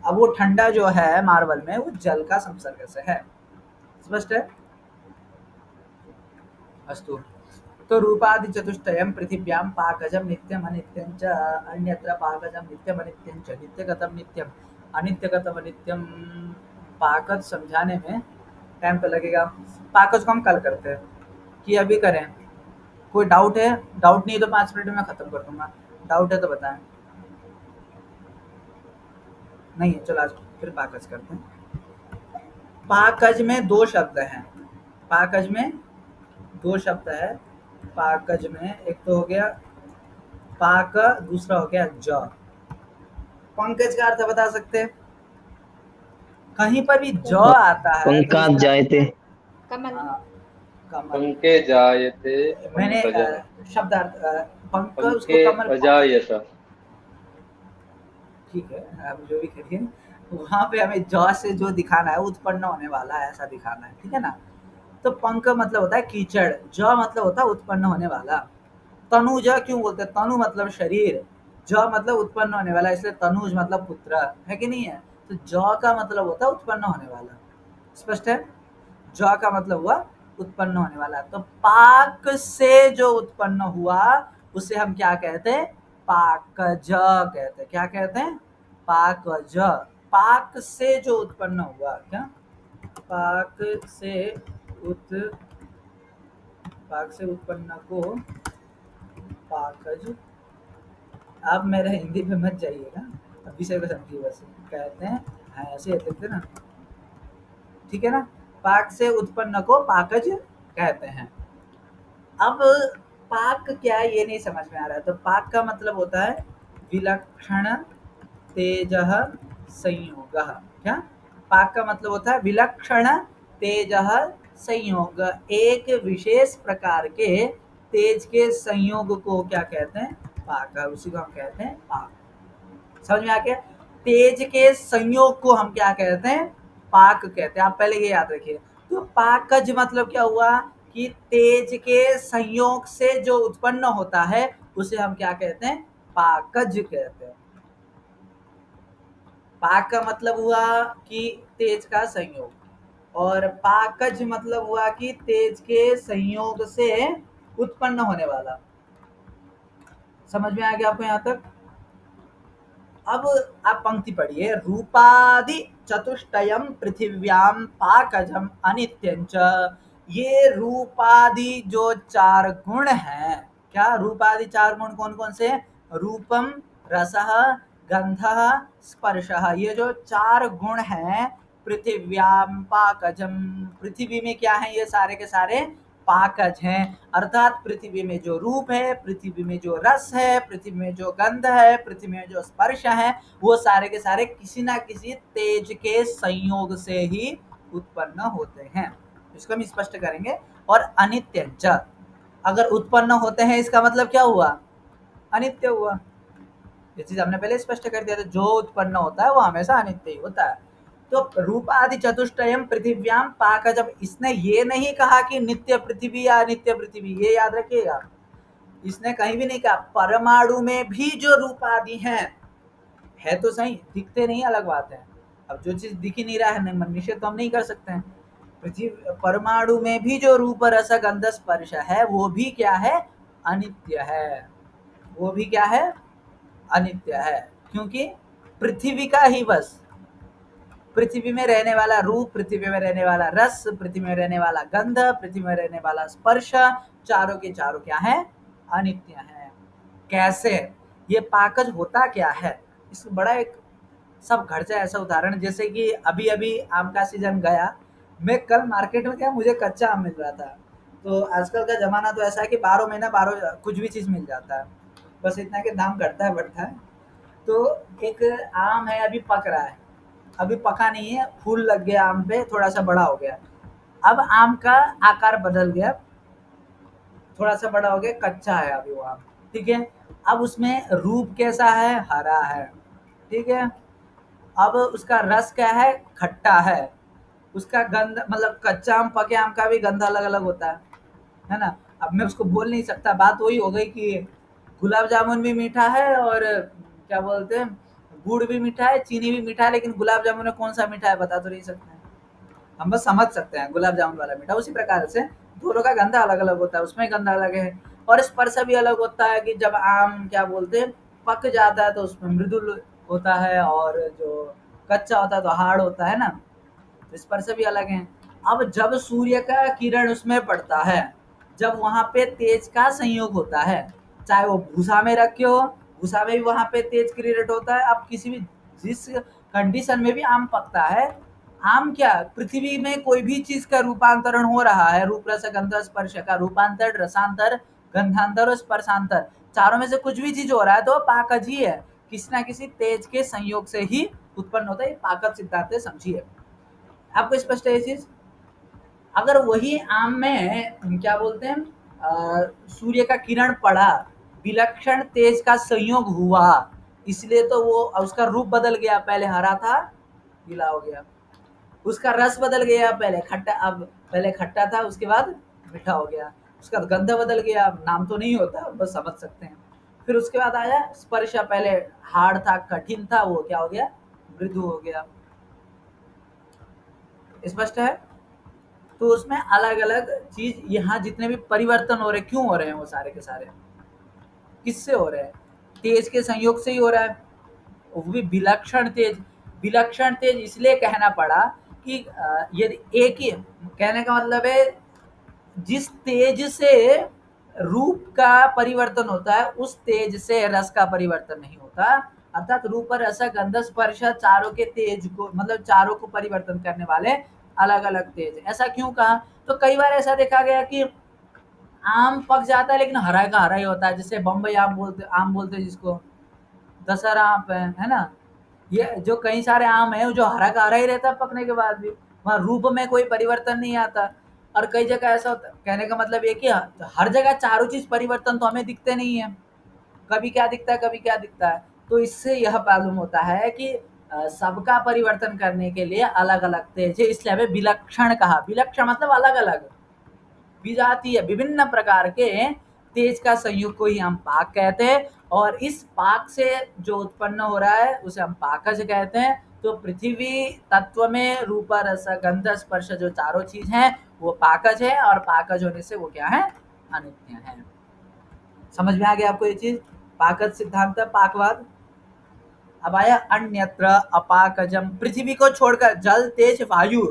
अब वो ठंडा जो है मार्बल में वो जल का संसर्ग से है। स्पष्ट है? अस्तु। तो रूपादि चतुष्टयम पृथिव्याम पाकजम नित्यम अनित्यं च अन्यत्र पाकजम नित्यम अनित्यं च नित्यगतम नित्यम अनित्यगतम अनित्यम। पाकज समझाने में टाइम तो लगेगा। पाकज को हम कल करते हैं कि अभी करें? कोई डाउट है? डाउट नहीं तो 5 मिनट में खत्म कर दूंगा। डाउट है तो बताएं। नहीं है, चलो आज फिर पाकज करते हैं। पाकज में 2 शब्द हैं। पाकज में 2 शब्द है। पाकज में एक तो हो गया पाक, दूसरा हो गया ज। पंकज का अर्थ बता सकते हैं? कहीं पर भी ज आता है तो पंका इसका जायते, कमल। हाँ, कमल। पंके जायते मैंने पंकजः शब्दार्थ पंक उसको पंके कमल, अजायत। ठीक है आप जो भी करिए, वहां पे हमें ज से जो दिखाना है उत्पन्न होने वाला है ऐसा दिखाना है, ठीक है ना। तो पंक मतलब होता है कीचड़, ज मतलब होता है उत्पन्न होने वाला। तनुज क्यों बोलते हैं? तनु मतलब शरीर, ज मतलब उत्पन्न होने वाला, इसलिए तनुज मतलब पुत्र है कि नहीं है। तो ज का मतलब होता है उत्पन्न होने वाला। स्पष्ट है? ज का मतलब हुआ उत्पन्न होने वाला। तो पाक से जो उत्पन्न हुआ उसे हम क्या कहते हैं? पाकज कहते हैं। क्या कहते हैं? पाकज। पाक से जो उत्पन्न हुआ, क्या पाक से पाक से उत्पन्न को पाकज। आप मेरे हिंदी पे मत जाइएगा, अब विषय को समझिए। बस कहते हैं, हाँ ऐसे लिखते ना, ठीक है ना। पाक से उत्पन्न को पाकज कहते हैं। अब पाक क्या है ये नहीं समझ में आ रहा है, तो पाक का मतलब होता है विलक्षण तेजः संयोगः। क्या? पाक का मतलब होता है विलक्षण तेजः संयोग, एक विशेष प्रकार के तेज के संयोग को क्या कहते हैं? पाक। उसी को हम कहते हैं पाक। समझ में आ गया? तेज के संयोग को हम क्या कहते हैं? पाक कहते हैं। आप पहले ये याद रखिए। तो पाकज मतलब क्या हुआ कि तेज के संयोग से जो उत्पन्न होता है उसे हम क्या कहते हैं? पाकज कहते हैं। पाक का मतलब हुआ कि तेज का संयोग, और पाकज मतलब हुआ कि तेज के संयोग से उत्पन्न होने वाला। समझ में आ गया आपको यहाँ तक? अब आप पंक्ति पढ़िए। रूपादि चतुष्टयम पृथिव्याम पाकजम अनित्यं च। ये रूपादि जो 4 गुण हैं, क्या रूपादि 4 गुण कौन कौन से? रूपम, रसः, गंधः, स्पर्शः। ये जो 4 गुण हैं पृथिव्याम पाकजम, पृथ्वी में क्या है? ये सारे के सारे पाकज हैं। अर्थात पृथ्वी में जो रूप है, पृथ्वी में जो रस है, पृथ्वी में जो गंध है, पृथ्वी में जो स्पर्श है, वो सारे के सारे किसी ना किसी तेज के संयोग से ही उत्पन्न होते हैं। इसको हम स्पष्ट करेंगे। और अनित्य च, अगर उत्पन्न होते हैं इसका मतलब क्या हुआ? अनित्य हुआ। ये चीज हमने पहले स्पष्ट कर दिया था, जो उत्पन्न होता है वो हमेशा अनित्य ही होता है। तो रूप आदि चतुष्टयम पृथिव्याम पाक, जब इसने ये नहीं कहा कि नित्य पृथ्वी या अनित्य पृथ्वी, ये याद रखिएगा। इसने कहीं भी नहीं कहा। परमाणु में भी जो रूप आदि है तो सही, दिखते नहीं अलग बात है। अब जो चीज दिख ही नहीं रहा है निषेध तो हम नहीं कर सकते हैं। पृथ्वी परमाणु में भी जो रूप रस गंध स्पर्श है वो भी क्या है? अनित्य है। वो भी क्या है? अनित्य है। क्योंकि पृथ्वी का ही बस पृथ्वी में रहने वाला रूप, पृथ्वी में रहने वाला रस, पृथ्वी में रहने वाला गंध, पृथ्वी में रहने वाला स्पर्श, चारों के चारों क्या है? अनित्य है। कैसे? ये पाकज होता क्या है? इस बड़ा एक सब घट जाए ऐसा उदाहरण, जैसे कि अभी अभी आम का सीजन गया, मैं कल मार्केट में गया, मुझे कच्चा आम मिल रहा था। तो आजकल का जमाना तो ऐसा है कि 12 महीना 12 कुछ भी चीज मिल जाता है, बस इतना कि दाम घटता है बढ़ता है। तो एक आम है, अभी पक रहा है, अभी पका नहीं है, फूल लग गया आम पे, थोड़ा सा बड़ा हो गया। अब आम का आकार बदल गया, थोड़ा सा बड़ा हो गया, कच्चा है अभी वो आम, ठीक है। अब उसमें रूप कैसा है? हरा है, ठीक है। अब उसका रस क्या है? खट्टा है। उसका गंध, मतलब कच्चा आम पके आम का भी गंध अलग अलग होता है ना। अब मैं उसको बोल नहीं सकता, बात वही हो गई कि गुलाब जामुन भी मीठा है और क्या बोलते हैं, गुड़ भी मीठा है, चीनी भी मीठा है, लेकिन गुलाब जामुन में कौन सा मीठा है बता तो नहीं सकते हैं। हम बस समझ सकते हैं गुलाब जामुन वाला मीठा। उसी प्रकार से दोनों का गंध अलग अलग होता है, उसमें गंध अलग है। और स्पर्श भी अलग होता है कि जब आम क्या बोलते हैं पक जाता है तो उसमें मृदुल होता है, और जो कच्चा होता है तो हार्ड होता है ना। तो स्पर्श भी अलग है। अब जब सूर्य का किरण उसमें पड़ता है, जब वहां पे तेज का संयोग होता है, चाहे वो भूसा में रखे हो, भूसा में भी वहां पे तेज क्रिएट होता है। अब किसी भी जिस कंडीशन में भी आम पकता है, आम क्या, पृथ्वी में कोई भी चीज का रूपांतरण हो रहा है, रूप रस गंध स्पर्श का रूपांतर, रसांतर, गंधांतर और स्पर्शांतर, चारों में से कुछ भी चीज हो रहा है तो पाकज ही है, किसी ना किसी तेज के संयोग से ही उत्पन्न होता है। ये पाकज सिद्धांत है, समझिए। आपको स्पष्ट है ये चीज? अगर वही आम में क्या बोलते हैं सूर्य का किरण पड़ा, विलक्षण तेज का संयोग हुआ, इसलिए तो वो उसका रूप बदल गया, पहले हरा था गीला हो गया। उसका रस बदल गया, पहले खट्टा, अब पहले खट्टा था उसके बाद मीठा हो गया। उसका गंध बदल गया, नाम तो नहीं होता, बस समझ सकते हैं। फिर उसके बाद आया स्पर्श, पहले हार्ड था, कठिन था, वो क्या हो गया? मृदु हो गया। स्पष्ट है? तो उसमें अलग अलग चीज, यहाँ जितने भी परिवर्तन हो रहे, क्यों हो रहे हैं वो सारे के सारे? किससे हो रहे हैं? तेज के संयोग से ही हो रहा है, वो भी विलक्षण तेज। विलक्षण तेज इसलिए कहना पड़ा कि यदि एक ही, कहने का मतलब है जिस तेज से रूप का परिवर्तन होता है, उस तेज से रस का परिवर्तन नहीं होता। अर्थात रूप, रस, गंध, स्पर्श चारों के तेज को, मतलब चारों को परिवर्तन करने वाले अलग अलग तेज। ऐसा क्यों कहा? तो कई बार ऐसा देखा गया कि आम पक जाता है लेकिन हरा का हरा ही होता है, जैसे बम्बई आम बोलते हैं जिसको, दशहरा आम है ना। ये जो कई सारे आम है जो हरा का हरा ही रहता है पकने के बाद भी, वहाँ रूप में कोई परिवर्तन नहीं आता। और कई जगह ऐसा होता, कहने का मतलब ये कि हर जगह चारों चीज परिवर्तन तो हमें दिखते नहीं है, कभी क्या दिखता है कभी क्या दिखता है। तो इससे यह मालूम होता है कि सबका परिवर्तन करने के लिए अलग अलग तेज है, इसलिए हमें विलक्षण कहा। विलक्षण मतलब अलग अलग, विजातीय, विभिन्न प्रकार के तेज का संयुग को ही हम पाक कहते हैं। और इस पाक से जो उत्पन्न हो रहा है उसे हम पाकज कहते हैं। तो पृथ्वी तत्व में रूप, रस, गंध, स्पर्श जो चारों चीज हैं वो पाकज है, और पाकज होने से वो क्या है? अनित्य है। समझ में आ गया आपको ये चीज? पाकज सिद्धांत, पाकवाद। अब आया अन्यत्र अपाकजम, पृथ्वी को छोड़कर जल, तेज, वायु,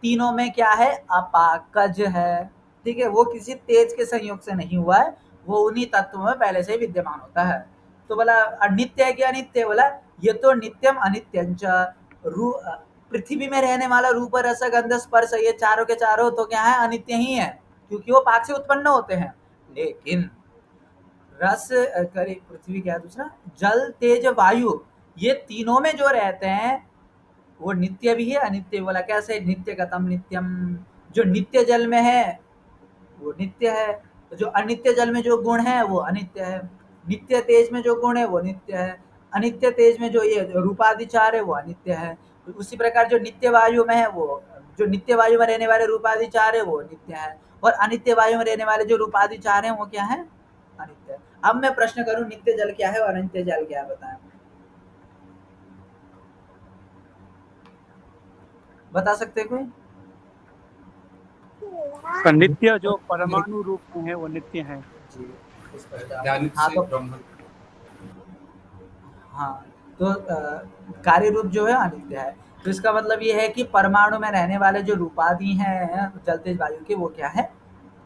तीनों में क्या है? अपाकज है, ठीक है। वो किसी तेज के संयोग से नहीं हुआ है, वो उन्हीं तत्वों में पहले से ही विद्यमान होता है। तो बोला नित्य है कि अनित्य? बोला ये तो नित्यम अनित्यंच। पृथ्वी में रहने वाला रूप, रस, गंध, स्पर्श, ये चारों के चारों तो क्या है? अनित्य ही है, क्योंकि वो पाक से उत्पन्न होते हैं। लेकिन रस, पृथ्वी क्या है दूसरा, जल, तेज, वायु, ये तीनों में जो रहते हैं वो नित्य भी है अनित्य। बोला कैसे? नित्य गतम नित्यम, जो नित्य जल में है वो नित्य है, तो जो अनित्य जल में जो गुण है वो अनित्य है। नित्य तेज में जो गुण है वो नित्य है, अनित्य तेज में जो ये रूपाधिचार है वो अनित्य है। उसी प्रकार जो नित्य वायु में है, वो जो नित्य वायु में रहने वाले रूपाधिचार है वो नित्य है, और अनित्य वायु में रहने वाले जो रूपाधिचार है वो क्या है? अनित्य। अब मैं प्रश्न करूं, नित्य जल क्या है और अनित्य जल क्या है? बताएं, बता सकते कोई? तो नित्य जो परमाणु रूप में है वो नित्य है। जी, ज्ञानित हाँ से तो ब्रह्म। हाँ, तो कार्य रूप जो है अनित्य है। तो इसका मतलब ये है कि परमाणु में रहने वाले जो रूपादि हैं जल तेज वायु के, वो क्या है,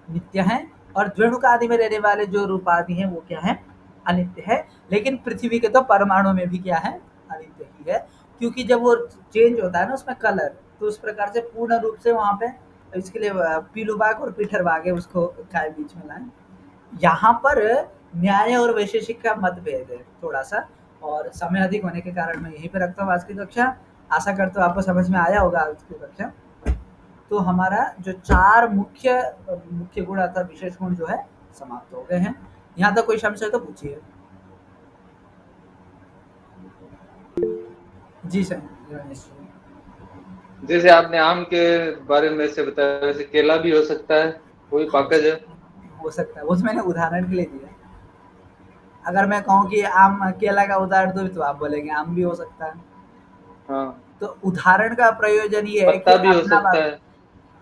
नित्य हैं, और द्विणुक आदि में रहने वाले जो रूपादि हैं वो क्या है, अनित्य है। लेकिन पृथ्वी के तो परमाणु में भी क्या है, अनित्य ही है, क्योंकि जब वो चेंज होता है ना उसमें कलर, तो उस प्रकार से पूर्ण रूप से वहां पे इसके लिए पीलू बाग और पीठर बाग है, उसको काय बीच में लाए। यहाँ पर न्याय और वैशेषिक का मतभेद है थोड़ा सा, और समय अधिक होने के कारण मैं यहीं पे रखता हूँ आज की कक्षा। आशा करता हूँ आपको समझ में आया होगा आज की कक्षा। तो हमारा जो 4 मुख्य गुण अर्थात विशेष गुण जो है समाप्त हो गए हैं। यहाँ तक कोई संशय तो पूछिए। जी सर, गणेश जी। जैसे आपने आम के बारे में से बताया, वैसे केला भी हो सकता है, कोई पाकज है। हो सकता है, वो तो मैंने उदाहरण के लिए दिया। अगर मैं कहूँ कि आम केला का उदाहरण दो तो आप बोलेंगे आम भी हो सकता है। हाँ, तो उदाहरण का प्रयोजन ये है कि पत्ता भी हो अपना सकता है।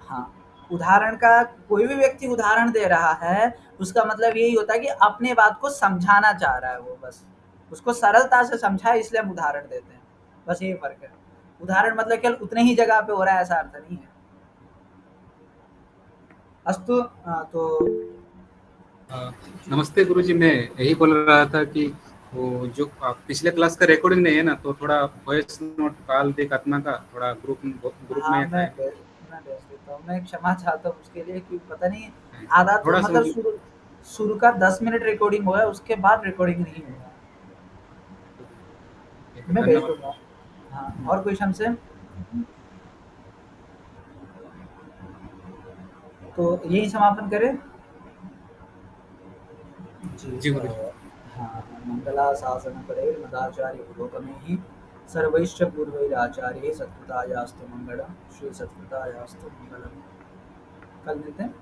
हाँ, उदाहरण का कोई भी व्यक्ति उदाहरण दे रहा है, उसका मतलब यही होता है कि अपने बात को समझाना चाह रहा है, वो बस उसको सरलता से समझा, इसलिए हम उदाहरण देते हैं, बस यही फर्क है। उदाहरण मतलब केवल उतने ही जगह पे हो रहा है ऐसा अर्थ नहीं है। अस्तु, तो नमस्ते गुरुजी, मैं यही बोल रहा था कि वो जो पिछले क्लास का रिकॉर्डिंग नहीं है ना, तो थोड़ा वॉइस नोट काल देख आत्मा का थोड़ा ग्रुप हाँ, में मैं है। भेज देता हूँ। मैं क्षमा चाहता हूँ उसके लिए कि पता नहीं आधा तो थोड़ा सा मतलब मुझे शुरू का 10 मिनट रिकॉर्डिंग हुआ है, उसके बाद रिकॉर्डिंग नहीं हुआ। मैं भेज धन्यवाद। दूंगा। हाँ, और कोई संशय? तो यही समापन करें। जी गुरु जी। हाँ, मंगला शासन पड़े मदाचार्य पुरोगमे ही सर्वैश्च पूर्वैराचार्य सत्कृतायास्तु मंगलम। श्री सत्कृतायास्तु मंगलम। कल मिलते हैं।